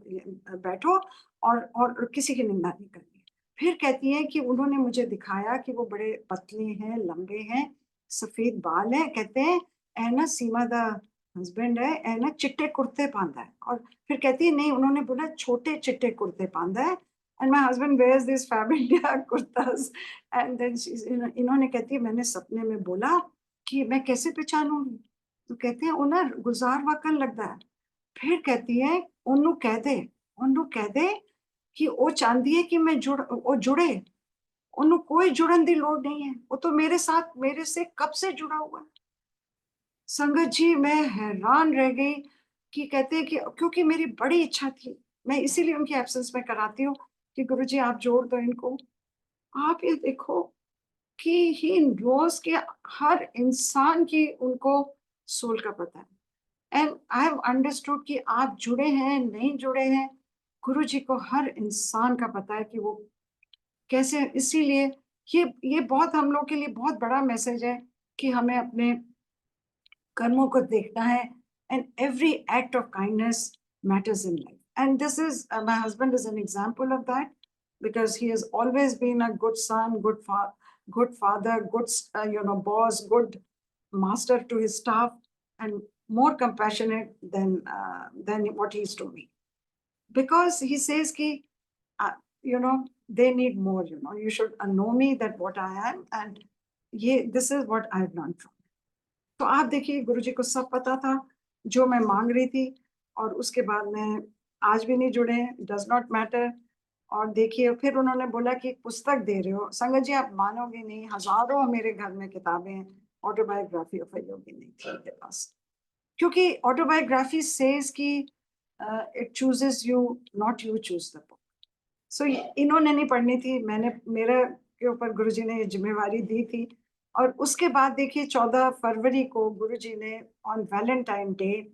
बैठो, और किसी की निंदा नहीं करनी। फिर कहती हैं कि उन्होंने मुझे दिखाया कि वो बड़े पतले हैं, लंबे हैं, सफेद बाल हैं, कहते हैं "ऐ ना सीमा दा हस्बैंड है, ऐ ना चिट्टे कुर्ते पांदा है", और फिर कहती है नहीं, उन्होंने बोला छोटे चिट्टे कुर्ते पांदा है, and my husband wears this फैमिलिया कुर्तास, एंड देन इन्होंने कहती है मैंने सपने में बोला कि मैं कैसे पहचानूंगी, तो कहते हैं उन्हें गुजार वकन लगता है। फिर कहती है ਉਹਨੂੰ ਕਹਿ ਦੇ कि वो चाहती है कि वो जुड़े, ਉਹਨੂੰ कोई जुड़न की लोड़ नहीं है, वो तो मेरे साथ मेरे से कब से जुड़ा हुआ है। संगत जी मैं हैरान रह गई कि कहते हैं कि क्योंकि मेरी बड़ी इच्छा थी, मैं इसीलिए उनकी एब्सेंस में कराती हूँ कि गुरुजी आप जोड़ दो इनको। आप ये देखो कि ही नोस के हर इंसान की उनको सोल का पता है, एंड आई हैव अंडरस्टूड कि आप जुड़े हैं नहीं जुड़े हैं, गुरु जी को हर इंसान का पता है कि वो कैसे। इसीलिए ये बहुत हम लोग के लिए बहुत बड़ा मैसेज है कि हमें अपने कर्मों को देखना है, and every act of kindness matters in life, and this is my husband is an example of that, because he has always been a good son, good father, good boss, good master to his staff, and more compassionate than what he is to me, because he says ki uh, they need more, you should know me that what I am, and this is what I have learned from. तो आप देखिए गुरुजी को सब पता था जो मैं मांग रही थी, और उसके बाद में आज भी नहीं जुड़े, डज नॉट मैटर। और देखिए फिर उन्होंने बोला कि एक पुस्तक दे रहे हो, संगत जी आप मानोगे नहीं, हजारों मेरे घर में किताबें हैं, ऑटोबायोग्राफी ऑफ अ योगिनी थी उनके पास, क्योंकि ऑटोबायोग्राफी सेज कि it chooses you, not you choose the book. सो इन्होंने नहीं पढ़नी थी, मैंने मेरे के ऊपर गुरुजी ने ये जिम्मेवारी दी थी। और उसके बाद देखिए 14 फरवरी को गुरुजी ने on Valentine day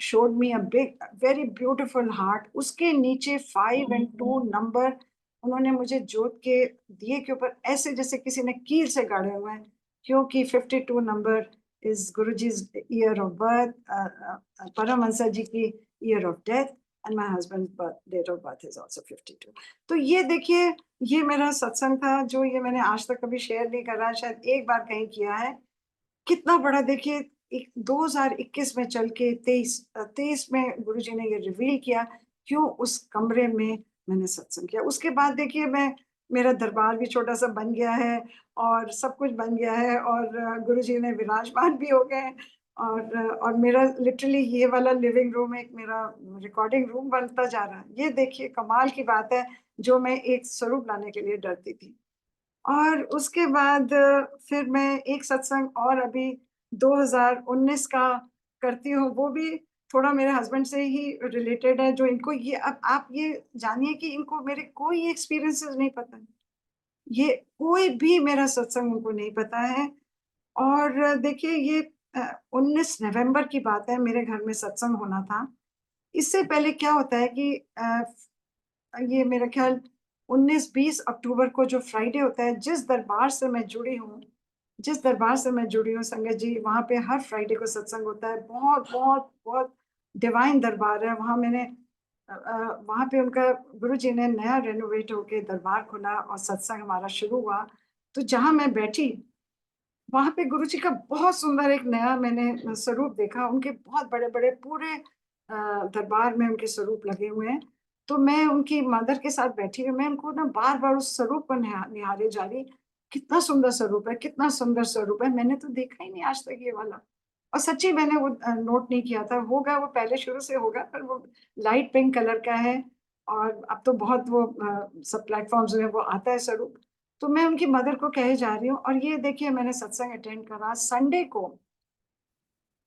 showed me a big very beautiful heart, उसके नीचे 5 and 2 नंबर उन्होंने मुझे जोत के दिए के ऊपर ऐसे जैसे किसी ने कील से गाड़े हुए हैं, क्योंकि 52 number is Guruji's year of birth, Paramhansa ji की year of death, and my husband date of birth is also 52। तो ये देखिए ये मेरा सत्संग था जो ये मैंने आज तक कभी शेयर नहीं करा, शायद एक बार कहीं किया है। कितना बड़ा देखिए 2021 में चल के 23 में गुरुजी ने ये रिवील किया, क्यों उस कमरे में मैंने सत्संग किया। उसके बाद देखिए मैं मेरा दरबार भी छोटा सा बन गया है, और सब कुछ बन गया है, और गुरुजी ने विराजमान भी हो गए, और मेरा लिटरली ये वाला लिविंग रूम एक मेरा रिकॉर्डिंग रूम बनता जा रहा है। ये देखिए कमाल की बात है, जो मैं एक स्वरूप लाने के लिए डरती थी। और उसके बाद फिर मैं एक सत्संग और अभी 2019 का करती हूँ, वो भी थोड़ा मेरे हस्बैंड से ही रिलेटेड है, जो इनको ये अब आप ये जानिए कि इनको मेरे कोई एक्सपीरियंसेस नहीं पता है, ये कोई भी मेरा सत्संग उनको नहीं पता है। और देखिए ये 19 नवंबर की बात है, मेरे घर में सत्संग होना था। इससे पहले क्या होता है कि ये मेरा ख्याल 19-20 अक्टूबर को जो फ्राइडे होता है, जिस दरबार से मैं जुड़ी हूँ संगत जी, वहाँ पे हर फ्राइडे को सत्संग होता है। बहुत बहुत बहुत डिवाइन दरबार है वहाँ। वहाँ पे उनका गुरु जी ने नया रेनोवेट होके दरबार खोला और सत्संग हमारा शुरू हुआ। तो जहाँ मैं बैठी वहाँ पे गुरु जी का बहुत सुंदर एक नया मैंने स्वरूप देखा। उनके बहुत बड़े बड़े पूरे दरबार में उनके स्वरूप लगे हुए हैं। तो मैं उनकी मदर के साथ बैठी हुई, मैं उनको ना बार-बार उस स्वरूप को निहारे जा रही, कितना सुंदर स्वरूप है, कितना सुंदर स्वरूप है, मैंने तो देखा ही नहीं आज तक ये वाला। और सच्ची मैंने वो नोट नहीं किया था, होगा वो पहले शुरू से होगा, पर वो लाइट पिंक कलर का है और अब तो बहुत वो सब प्लेटफ़ॉर्म्स में वो आता है स्वरूप। तो मैं उनकी मदर को कहे जा रही हूँ और ये देखिए मैंने सत्संग अटेंड करा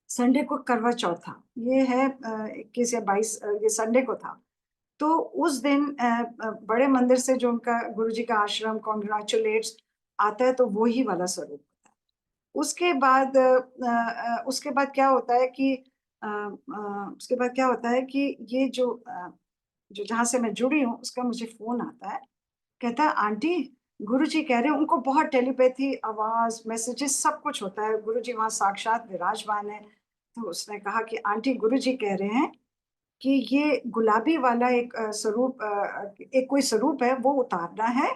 संडे को करवा चौथ था। ये है 21 या 22 ये संडे को था। तो उस दिन बड़े मंदिर से जो उनका गुरुजी का आश्रम कांग्रेचुलेट्स आता है तो वो ही वाला स्वरूप होता है। उसके बाद क्या होता है कि उसके बाद क्या होता है कि ये जो जहाँ से मैं जुड़ी हूँ उसका मुझे फ़ोन आता है। कहता है आंटी गुरुजी कह रहे हैं उनको बहुत टेलीपैथी, आवाज़, मैसेजेस सब कुछ होता है। गुरुजी वहाँ साक्षात विराजमान है। तो उसने कहा कि आंटी गुरुजी कह रहे हैं कि ये गुलाबी वाला एक एक कोई स्वरूप है वो उतारना है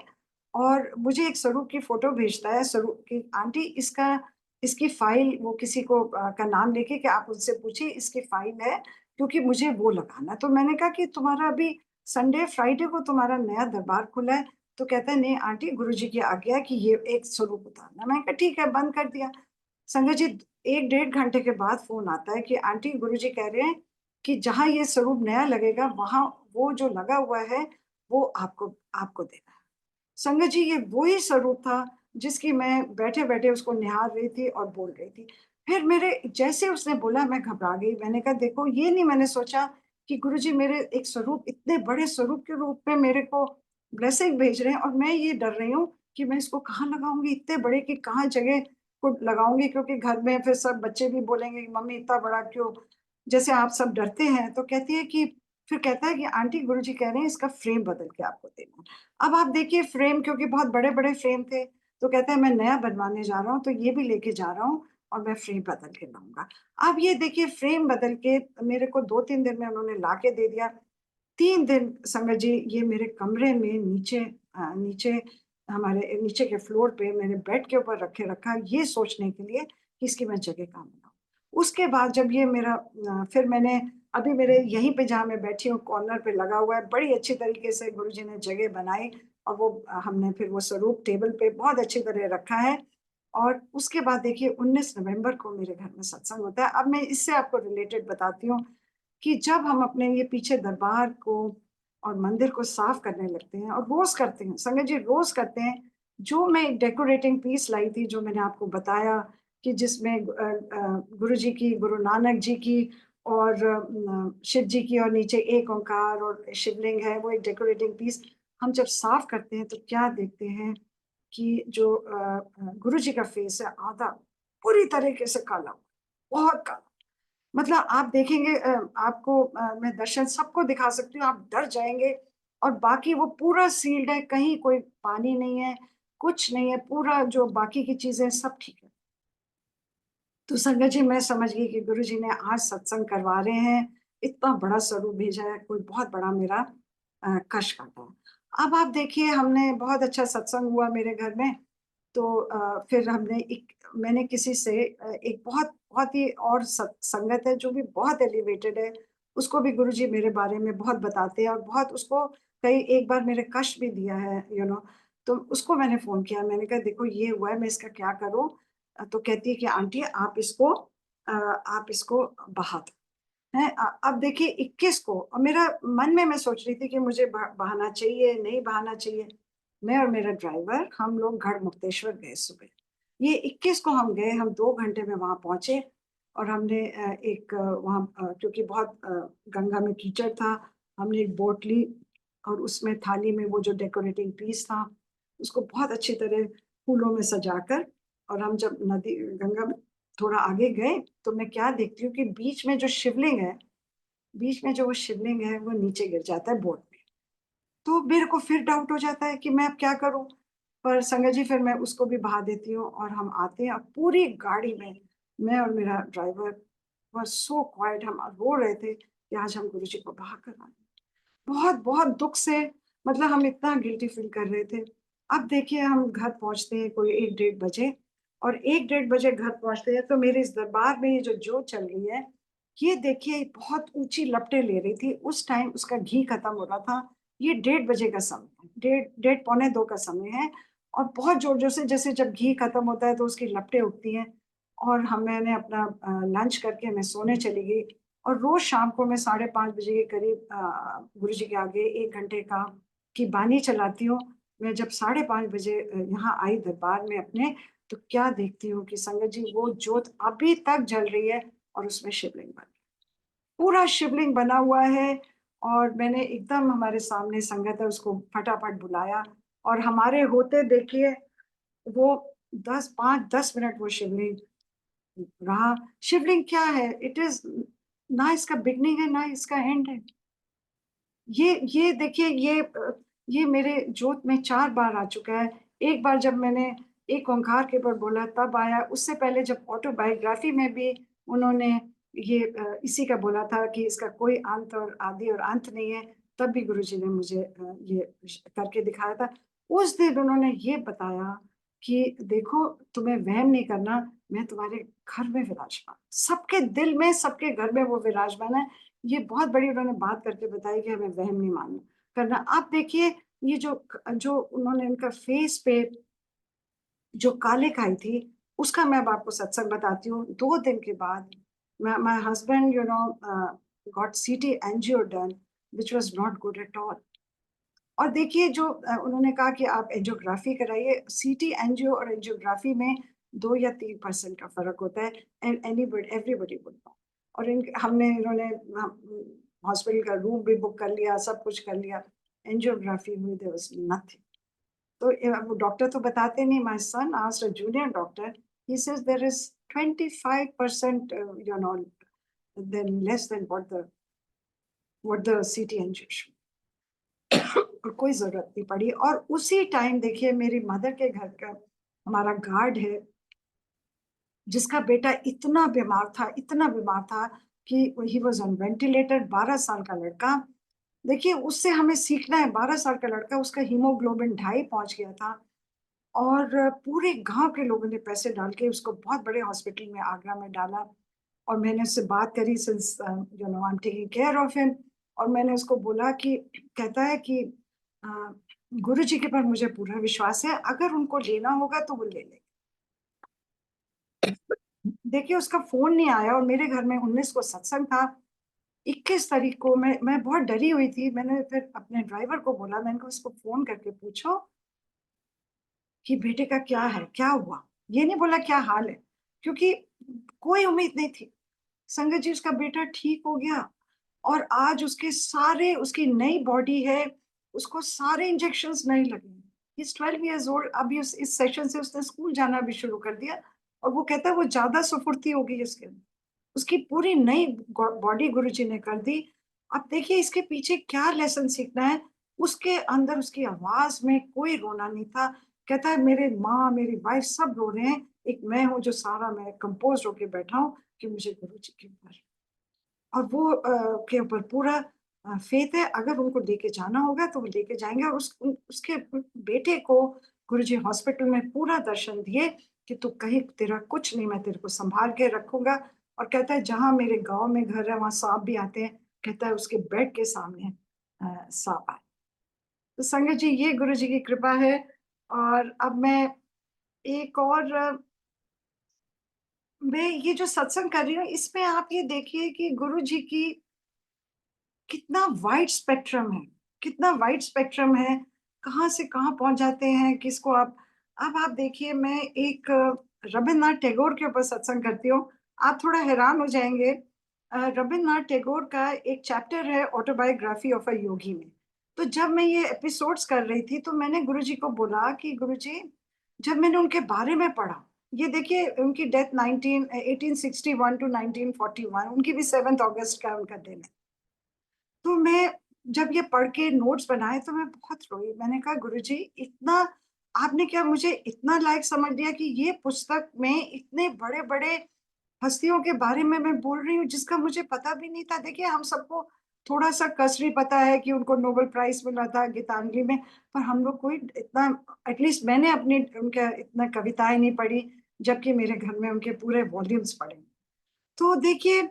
और मुझे एक स्वरूप की फ़ोटो भेजता है स्वरूप की आंटी इसकी फ़ाइल वो किसी को का नाम लेके कि आप उनसे पूछिए इसकी फ़ाइल है क्योंकि मुझे वो लगाना है। तो मैंने कहा कि तुम्हारा अभी संडे, फ्राइडे को तुम्हारा नया दरबार खुला है। तो कहता है नहीं आंटी गुरुजी की आज्ञा है कि ये एक स्वरूप उतारना है। मैंने कहा ठीक है बंद कर दिया। संगत जी 1 डेढ़ घंटे के बाद फ़ोन आता है कि आंटी गुरुजी कह रहे हैं कि जहाँ ये स्वरूप नया लगेगा वहाँ वो जो लगा हुआ है वो आपको आपको देना है। संगत जी ये वही स्वरूप था जिसकी मैं बैठे-बैठे उसको निहार रही थी और बोल रही थी। फिर मेरे जैसे उसने बोला मैं घबरा गई। मैंने कहा देखो ये नहीं मैंने सोचा कि गुरुजी मेरे एक स्वरूप इतने बड़े स्वरूप के रूप में मेरे को ब्लेसिंग भेज रहे हैं और मैं ये डर रही हूँ कि मैं इसको कहाँ लगाऊँगी इतने बड़े की कहाँ जगह को लगाऊँगी क्योंकि घर में फिर सब बच्चे भी बोलेंगे कि मम्मी इतना बड़ा क्यों? जैसे आप सब डरते हैं तो कहती है कि फिर कहता है कि आंटी गुरुजी कह रहे हैं इसका फ्रेम बदल के आपको देना है। अब आप देखिए फ्रेम क्योंकि बहुत बड़े-बड़े फ्रेम थे, तो कहता है मैं नया बनवाने जा रहा हूँ, तो ये भी लेके जा रहा हूँ और मैं फ्रेम बदल के लाऊँगा। अब ये देखिए फ्रेम बदल के मेरे को 2-3 दिन में उन्होंने ला के दे दिया। 3 दिन संगत जी ये मेरे कमरे में नीचे हमारे नीचे के फ्लोर पे मेरे बेड के ऊपर रखे रखा ये सोचने के लिए कि इसकी मैं जगह कहाँ बनाऊँ। उसके बाद जब ये मेरा फिर मैंने अभी मेरे यहीं पे जहाँ मैं बैठी हूँ कॉर्नर पे लगा हुआ है, बड़ी अच्छी तरीके से गुरुजी ने जगह बनाई और वो हमने फिर वो स्वरूप टेबल पे बहुत अच्छी तरह रखा है। और उसके बाद देखिए 19 नवंबर को मेरे घर में सत्संग होता है। अब मैं इससे आपको रिलेटेड बताती हूँ कि जब हम अपने ये पीछे दरबार को और मंदिर को साफ करने लगते हैं और रोज़ करते हैं, संगत जी रोज़ करते हैं, जो मैं एक डेकोरेटिंग पीस लाई थी, जो मैंने आपको बताया कि जिसमें गुरुजी की, गुरु नानक जी की और शिव जी की और नीचे एक ओंकार और शिवलिंग है, वो एक डेकोरेटिंग पीस हम जब साफ करते हैं, तो क्या देखते हैं कि जो गुरुजी का फेस है, आधा पूरी तरीके से काला, बहुत काला। मतलब आप देखेंगे आपको मैं दर्शन सबको दिखा सकती हूँ, आप डर जाएँगे और बाकी वो पूरा सील्ड है, कहीं कोई पानी नहीं है, कुछ नहीं है, पूरा जो बाकी की चीज़ें सब ठीक है। तो संगत जी मैं समझ गई कि गुरुजी ने आज सत्संग करवा रहे हैं, इतना बड़ा स्वरूप भेजा है, कोई बहुत बड़ा मेरा कष्ट काटा है। अब आप देखिए हमने बहुत अच्छा सत्संग हुआ मेरे घर में, तो फिर मैंने किसी से एक बहुत बहुत ही और संगत है जो भी बहुत एलिवेटेड है, उसको भी गुरुजी मेरे बारे में बहुत बताते हैं और बहुत उसको कई एक बार मेरे कष्ट भी दिया है तो उसको मैंने फ़ोन किया, मैंने कहा देखो ये हुआ है मैं इसका क्या करूँ? तो कहती है कि आंटी आप इसको बहा दो, हैं? अब देखिए 21 को और मेरा मन में मैं सोच रही थी कि मुझे बहाना चाहिए, नहीं बहाना चाहिए। मैं और मेरा ड्राइवर हम लोग गढ़मुक्तेश्वर गए सुबह। ये 21 को हम गए, हम 2 घंटे में वहाँ पहुँचे और हमने वहाँ क्योंकि बहुत गंगा में कीचड़ था, हमने एक बोट ली और उसमें थाली में वो जो डेकोरेटिंग पीस था, उसको बहुत अच्छी तरह फूलों में सजाकर और हम जब गंगा में थोड़ा आगे गए, तो मैं क्या देखती हूँ कि बीच में जो वो शिवलिंग है, वो नीचे गिर जाता है बोट में। तो मेरे को फिर डाउट हो जाता है कि मैं अब क्या करूँ? पर संगत जी फिर मैं उसको भी बहा देती हूँ और हम आते हैं और पूरी गाड़ी में मैं और मेरा ड्राइवर वर सो क्वाइट हम रो रहे थे कि आज हम गुरुजी को बहा कर आए। बहुत-बहुत दुःख से मतलब हम इतना गिल्टी फ़ील कर रहे थे। अब देखिए हम घर पहुँचते हैं कोई 1 डेढ़ बजे और 1 डेढ़ बजे घर पहुँचते हैं तो मेरे इस दरबार में ये जो जोत चल रही है ये देखिए बहुत ऊँची लपटें ले रही थी, उस टाइम उसका घी खत्म हो रहा था। ये 1:30 बजे का समय है, डेढ़ पौने 2 का समय है और बहुत ज़ोर-ज़ोर से जैसे जब घी खत्म होता है तो उसकी लपटें उठती हैं और मैंने अपना लंच करके मैं सोने चली गई और रोज़ शाम को मैं 5:30 बजे के करीब गुरुजी के आगे 1 घंटे की बानी चलाती हूँ। मैं जब 5:30 बजे यहाँ आई दरबार में अपने, तो क्या देखती हूँ कि संगत जी वो जोत अभी तक जल रही है और उसमें शिवलिंग बना, पूरा शिवलिंग बना हुआ है और मैंने एकदम हमारे सामने संगत है उसको फटाफट बुलाया और हमारे होते देखिए वो 5-10 मिनट वो शिवलिंग रहा। शिवलिंग क्या है? इट इज़ ना इसका बिगिनिंग है, ना इसका एंड है। ये देखिए ये मेरे जोत में 4 बार आ चुका है। एक बार जब मैंने एक ओंकार के ऊपर बोला तब आया, उससे पहले जब ऑटोबायोग्राफी में भी उन्होंने ये इसी का बोला था कि इसका कोई अंत और आदि और अंत नहीं है, तब भी गुरुजी ने मुझे ये करके दिखाया था। उस दिन उन्होंने ये बताया कि देखो तुम्हें वहम नहीं करना, मैं तुम्हारे घर में विराजमान, सबके दिल में, सबके घर में वो विराजमान है। ये बहुत बड़ी उन्होंने बात करके बताई कि हमें वहम नहीं मानना करना। आप देखिए ये जो उन्होंने उनका फेस पे जो कालिक आई थी, उसका मैं अब आपको सत्संग बताती हूँ। 2 दिन के बाद my husband got CT angio done which was not good at all. और देखिए जो उन्होंने कहा कि आप एंजियोग्राफी कराइए, सीटी एंजियो और एंजियोग्राफी में 2 या 3% का फ़र्क होता है एंड एवरीबॉडी वुड नो। और इन्होंने हॉस्पिटल का रूम भी बुक कर लिया, सब कुछ कर लिया। एंजियोग्राफी हुई, देयर वाज़ नथिंग। तो वो डॉक्टर तो बताते नहीं, my son asked a junior doctor, he says there is 25% then less than what the CT angio show. और कोई ज़रूरत नहीं पड़ी और उसी टाइम देखिए मेरी मदर के घर का हमारा गार्ड है, जिसका बेटा इतना बीमार था कि ही वाज़ ऑन वेंटिलेटर, 12 साल का लड़का। देखिए उससे हमें सीखना है, 12 साल का लड़का, उसका हीमोग्लोबिन 2.5 पहुँच गया था और पूरे गाँव के लोगों ने पैसे डाल के उसको बहुत बड़े हॉस्पिटल में आगरा में डाला और मैंने उससे बात करी since I am taking care of him और मैंने उसको बोला कि कहता है कि अ, गुरुजी के ऊपर मुझे पूरा विश्वास है, अगर उनको लेना होगा तो वो ले लेंगे। देखिए उसका फ़ोन नहीं आया और मेरे घर में 19 को सत्संग था, 21 तारीख को मैं बहुत डरी हुई थी, मैंने फिर अपने ड्राइवर को बोला, मैंने कहा उसको फ़ोन करके पूछो कि बेटे का क्या है? क्या हुआ? ये नहीं बोला क्या हाल है? क्योंकि कोई उम्मीद नहीं थी। संगत जी उसका बेटा ठीक हो गया और आज उसकी नई बॉडी है, उसको सारे इंजेक्शंस नए लगे हैं। ही इज़ 12 इयर्स ओल्ड, अभी उस इस सेशन से उसने स्कूल जाना भी शुरू कर दिया और वो कहता है वो ज़्यादा स्फूर्ति हो गई उसके अंदर। उसकी पूरी नई बॉडी गुरुजी ने कर दी। अब देखिए इसके पीछे क्या लेसन सीखना है, उसके अंदर उसकी आवाज़ में कोई रोना नहीं था। कहता है मेरे माँ, मेरी वाइफ सब रो रहे हैं, एक मैं हूँ जो सारा मैं कंपोज़्ड होके बैठा हूँ कि मुझे गुरुजी के ऊपर और वो के ऊपर पूरा फ़ेथ है, अगर उनको लेके जाना होगा तो वो लेके जाएँगे और उसके बेटे को गुरुजी हॉस्पिटल में पूरा दर्शन दिए कि तू कहीं तेरा कुछ नहीं, मैं तेरे को सँभाल के रखूँगा और कहता है जहाँ मेरे गाँव में घर है वहाँ साँप भी आते हैं, कहता है उसके बेड के सामने साँप आए। तो संगत जी ये गुरुजी की कृपा है और अब मैं एक और मैं ये जो सत्संग कर रही हूँ इसमें आप ये देखिए कि गुरुजी की कितना वाइड स्पेक्ट्रम है, कितना वाइड स्पेक्ट्रम है, कहाँ से कहाँ पहुँच जाते हैं, किसको आप अब आप देखिए मैं एक रवीन्द्रनाथ टैगोर के ऊपर सत्संग करती हूँ, आप थोड़ा हैरान हो जाएँगे। रवीन्द्रनाथ टैगोर का एक चैप्टर है ऑटोबायोग्राफी ऑफ अ योगी में। तो जब मैं ये एपिसोड्स कर रही थी, तो मैंने गुरुजी को बोला कि गुरुजी, जब मैंने उनके बारे में पढ़ा, ये देखिए उनकी डेथ 1861 टू 1941 उनकी भी 7th अगस्त का उनका दिन है। तो मैं जब ये पढ़ के नोट्स बनाए तो मैं बहुत रोई। मैंने कहा गुरुजी इतना आपने क्या मुझे इतना लायक समझ लिया कि ये पुस्तक में इतने बड़े-बड़े हस्तियों के बारे में मैं बोल रही हूँ जिसका मुझे पता भी नहीं था। देखिए हम सबको थोड़ा-सा कसरी पता है कि उनको नोबेल प्राइज़ मिला था गीतांजलि में, पर हम लोग कोई इतना एटलीस्ट मैंने अपनी उनका इतना कविताएँ नहीं पढ़ी, जबकि मेरे घर में उनके पूरे वॉल्यूम्स पड़े। तो देखिए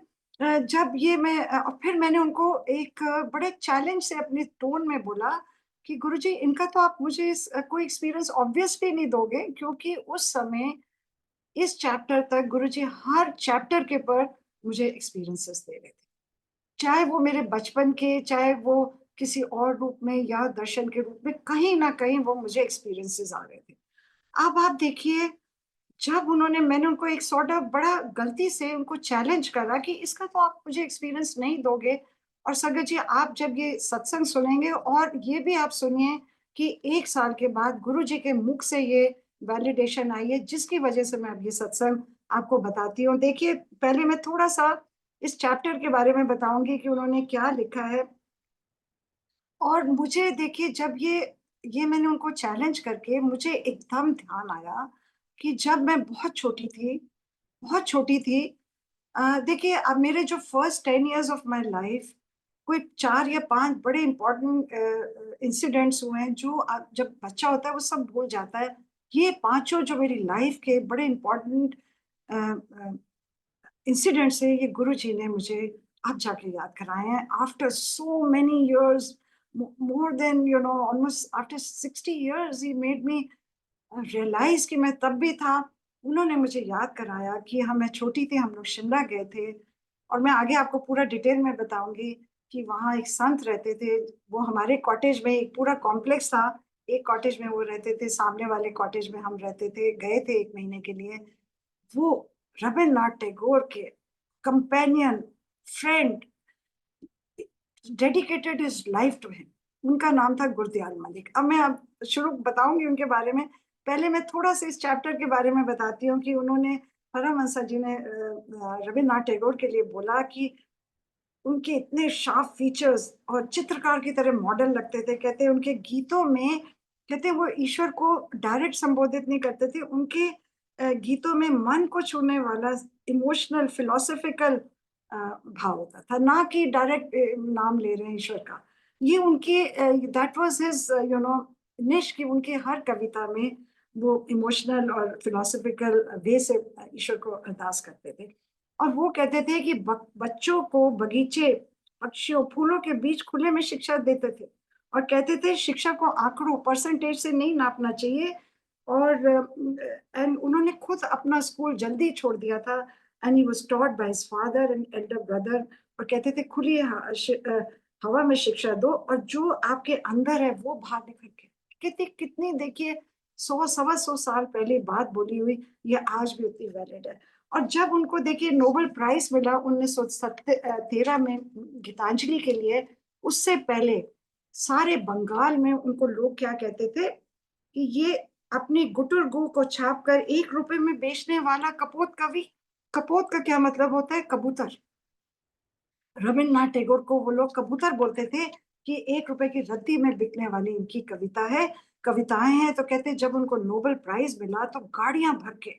जब ये मैं और फिर मैंने उनको एक बड़े चैलेंज से अपने टोन में बोला कि गुरुजी इनका तो आप मुझे कोई एक्सपीरियंस ऑब्वियसली नहीं दोगे, क्योंकि उस समय इस चैप्टर तक गुरुजी हर चैप्टर के पर मुझे एक्सपीरियंसेस दे रहे थे, चाहे वो मेरे बचपन के, चाहे वो किसी और रूप में या दर्शन के रूप में, कहीं ना कहीं वो मुझे एक्सपीरियंसेस आ रहे थे। अब आप देखिए, जब मैंने उनको एक सॉर्ट ऑफ बड़ा गलती से उनको चैलेंज करा कि इसका तो आप मुझे एक्सपीरियंस नहीं दोगे। और संगत जी, आप जब ये सत्संग सुनेंगे और ये भी आप सुनिए कि 1 साल के बाद गुरु जी के मुख से ये वैलिडेशन आई है, जिसकी वजह से मैं अब ये सत्संग आपको बताती हूँ। देखिए, पहले मैं थोड़ा-सा इस चैप्टर के बारे में बताऊँगी कि उन्होंने क्या लिखा है। और मुझे देखिए, जब ये मैंने उनको चैलेंज करके मुझे एकदम ध्यान आया कि जब मैं बहुत छोटी थी, देखिए, अब मेरे जो first 10 years of my life, कोई 4 या 5 बड़े इम्पोर्टेंट इंसिडेंट्स हुए हैं जो जब बच्चा होता है वो सब भूल जाता है। ये पाँचों जो मेरी लाइफ के बड़े इम्पोर्टेंट अ अ, इंसिडेंट से ये गुरुजी ने मुझे अब जाके याद कराए हैं, after so many years, more than almost after 60 years he made me realise कि मैं तब भी था। उन्होंने मुझे याद कराया कि हाँ, मैं छोटी थी, हम लोग शिमला गए थे। और मैं आगे आपको पूरा डिटेल में बताऊंगी कि वहाँ एक संत रहते थे। वो हमारे कॉटेज में, एक पूरा कॉम्प्लेक्स था, एक कॉटेज में वो रहते थे, सामने वाले कॉटेज में हम रहते थे, गए थे 1 महीने के लिए। वो रविन्द्रनाथ टैगोर के companion, friend, dedicated his life to him. उनका नाम था गुरदयाल मलिक। अब मैं अब शुरू बताऊंगी उनके बारे में। पहले मैं थोड़ा सा इस चैप्टर के बारे में बताती हूँ कि उन्होंने, परमहंस जी ने रविन्द्रनाथ टैगोर के लिए बोला कि उनके इतने शार्प फीचर्स और चित्रकार की तरह मॉडल लगते थे। कहते हैं उनके गीतों में, कहते हैं वो ईश्वर को डायरेक्ट संबोधित नहीं करते थे। उनके गीतों में मन को छूने वाला इमोशनल फिलोसॉफिकल भाव होता था, ना कि डायरेक्ट नाम ले रहे हैं ईश्वर का। ये उनके दैट वाज हिज निश, कि उनके हर कविता में वो इमोशनल और फिलोसॉफिकल वे से ईश्वर को अरदास करते थे। और वो कहते थे कि बच्चों को बगीचे, पक्षियों, फूलों के बीच खुले में शिक्षा देते थे। और कहते थे शिक्षा को आंकड़ों, परसेंटेज से नहीं नापना चाहिए। और एंड उन्होंने खुद अपना स्कूल जल्दी छोड़ दिया था, and he was taught by his father and Elder brother. और कहते थे खुली हवा में शिक्षा दो, और जो आपके अंदर है वो बाहर निकल के। कितनी कितनी देखिए, 100 सवा 100 साल पहले बात बोली हुई, ये आज भी उतनी वैलिड है। और जब उनको देखिए नोबेल प्राइज मिला 1913 में गीतांजलि के लिए, उससे पहले सारे बंगाल में उनको लोग क्या कहते थे कि ये अपनी गुटुर गु को छापकर 1 रुपए में बेचने वाला कपोत कवि। कपोत का क्या मतलब होता है? कबूतर। रविन्द्रनाथ टैगोर को वो लोग कबूतर बोलते थे कि 1 रुपए की रद्दी में बिकने वाली इनकी कविताएं हैं। तो कहते जब उनको नोबेल प्राइज मिला तो गाड़ियां भर के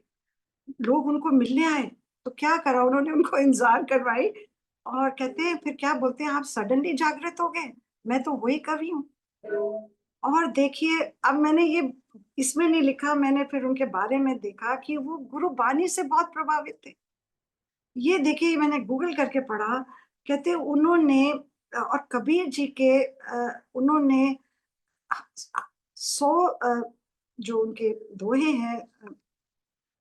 लोग उनको मिलने आए। तो क्या करा उन्होंने? उनको इंतजार करवाई। और कहते हैं, फिर क्या बोलते हैं, आप सडनली जागृत हो गए, मैं तो वही कवि हूँ। और देखिए, अब मैंने ये इसमें नहीं लिखा, मैंने फिर उनके बारे में देखा कि वो गुरु बानी से बहुत प्रभावित थे। ये देखिए, मैंने गूगल करके पढ़ा। कहते हैं उन्होंने और कबीर जी के उन्होंने 100 जो उनके दोहे हैं,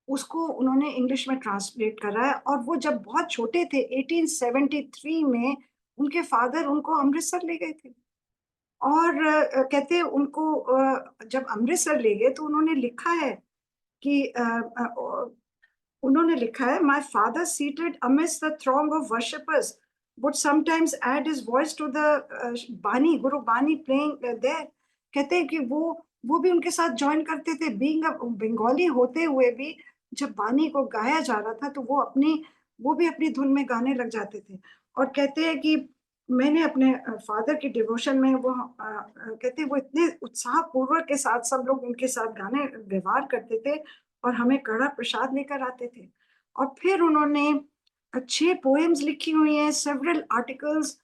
उसको उन्होंने इंग्लिश में ट्रांसलेट करा है। और वो जब बहुत छोटे थे, 1873 में, उनके फादर उनको अमृतसर ले गए थे। और कहते हैं उनको जब अमृतसर ले गए तो उन्होंने लिखा है कि उन्होंने लिखा है, my father seated amidst the throng of worshippers would sometimes add his voice to the बानी, गुरु बानी playing there। कहते हैं कि वो भी उनके साथ ज्वाइन करते थे, बीइंग बंगाली होते हुए भी जब बानी को गाया जा रहा था तो वो भी अपनी धुन में गाने लग जाते थे। और कहते हैं कि मैंने अपने फादर की डिवोशन में कहते हैं वो इतने उत्साह पूर्वक के साथ सब लोग उनके साथ गाने व्यवहार करते थे, और हमें कड़ा प्रसाद लेकर आते थे। और फिर उन्होंने 6 पोएम्स लिखी हुई हैं, सेवरल आर्टिकल्स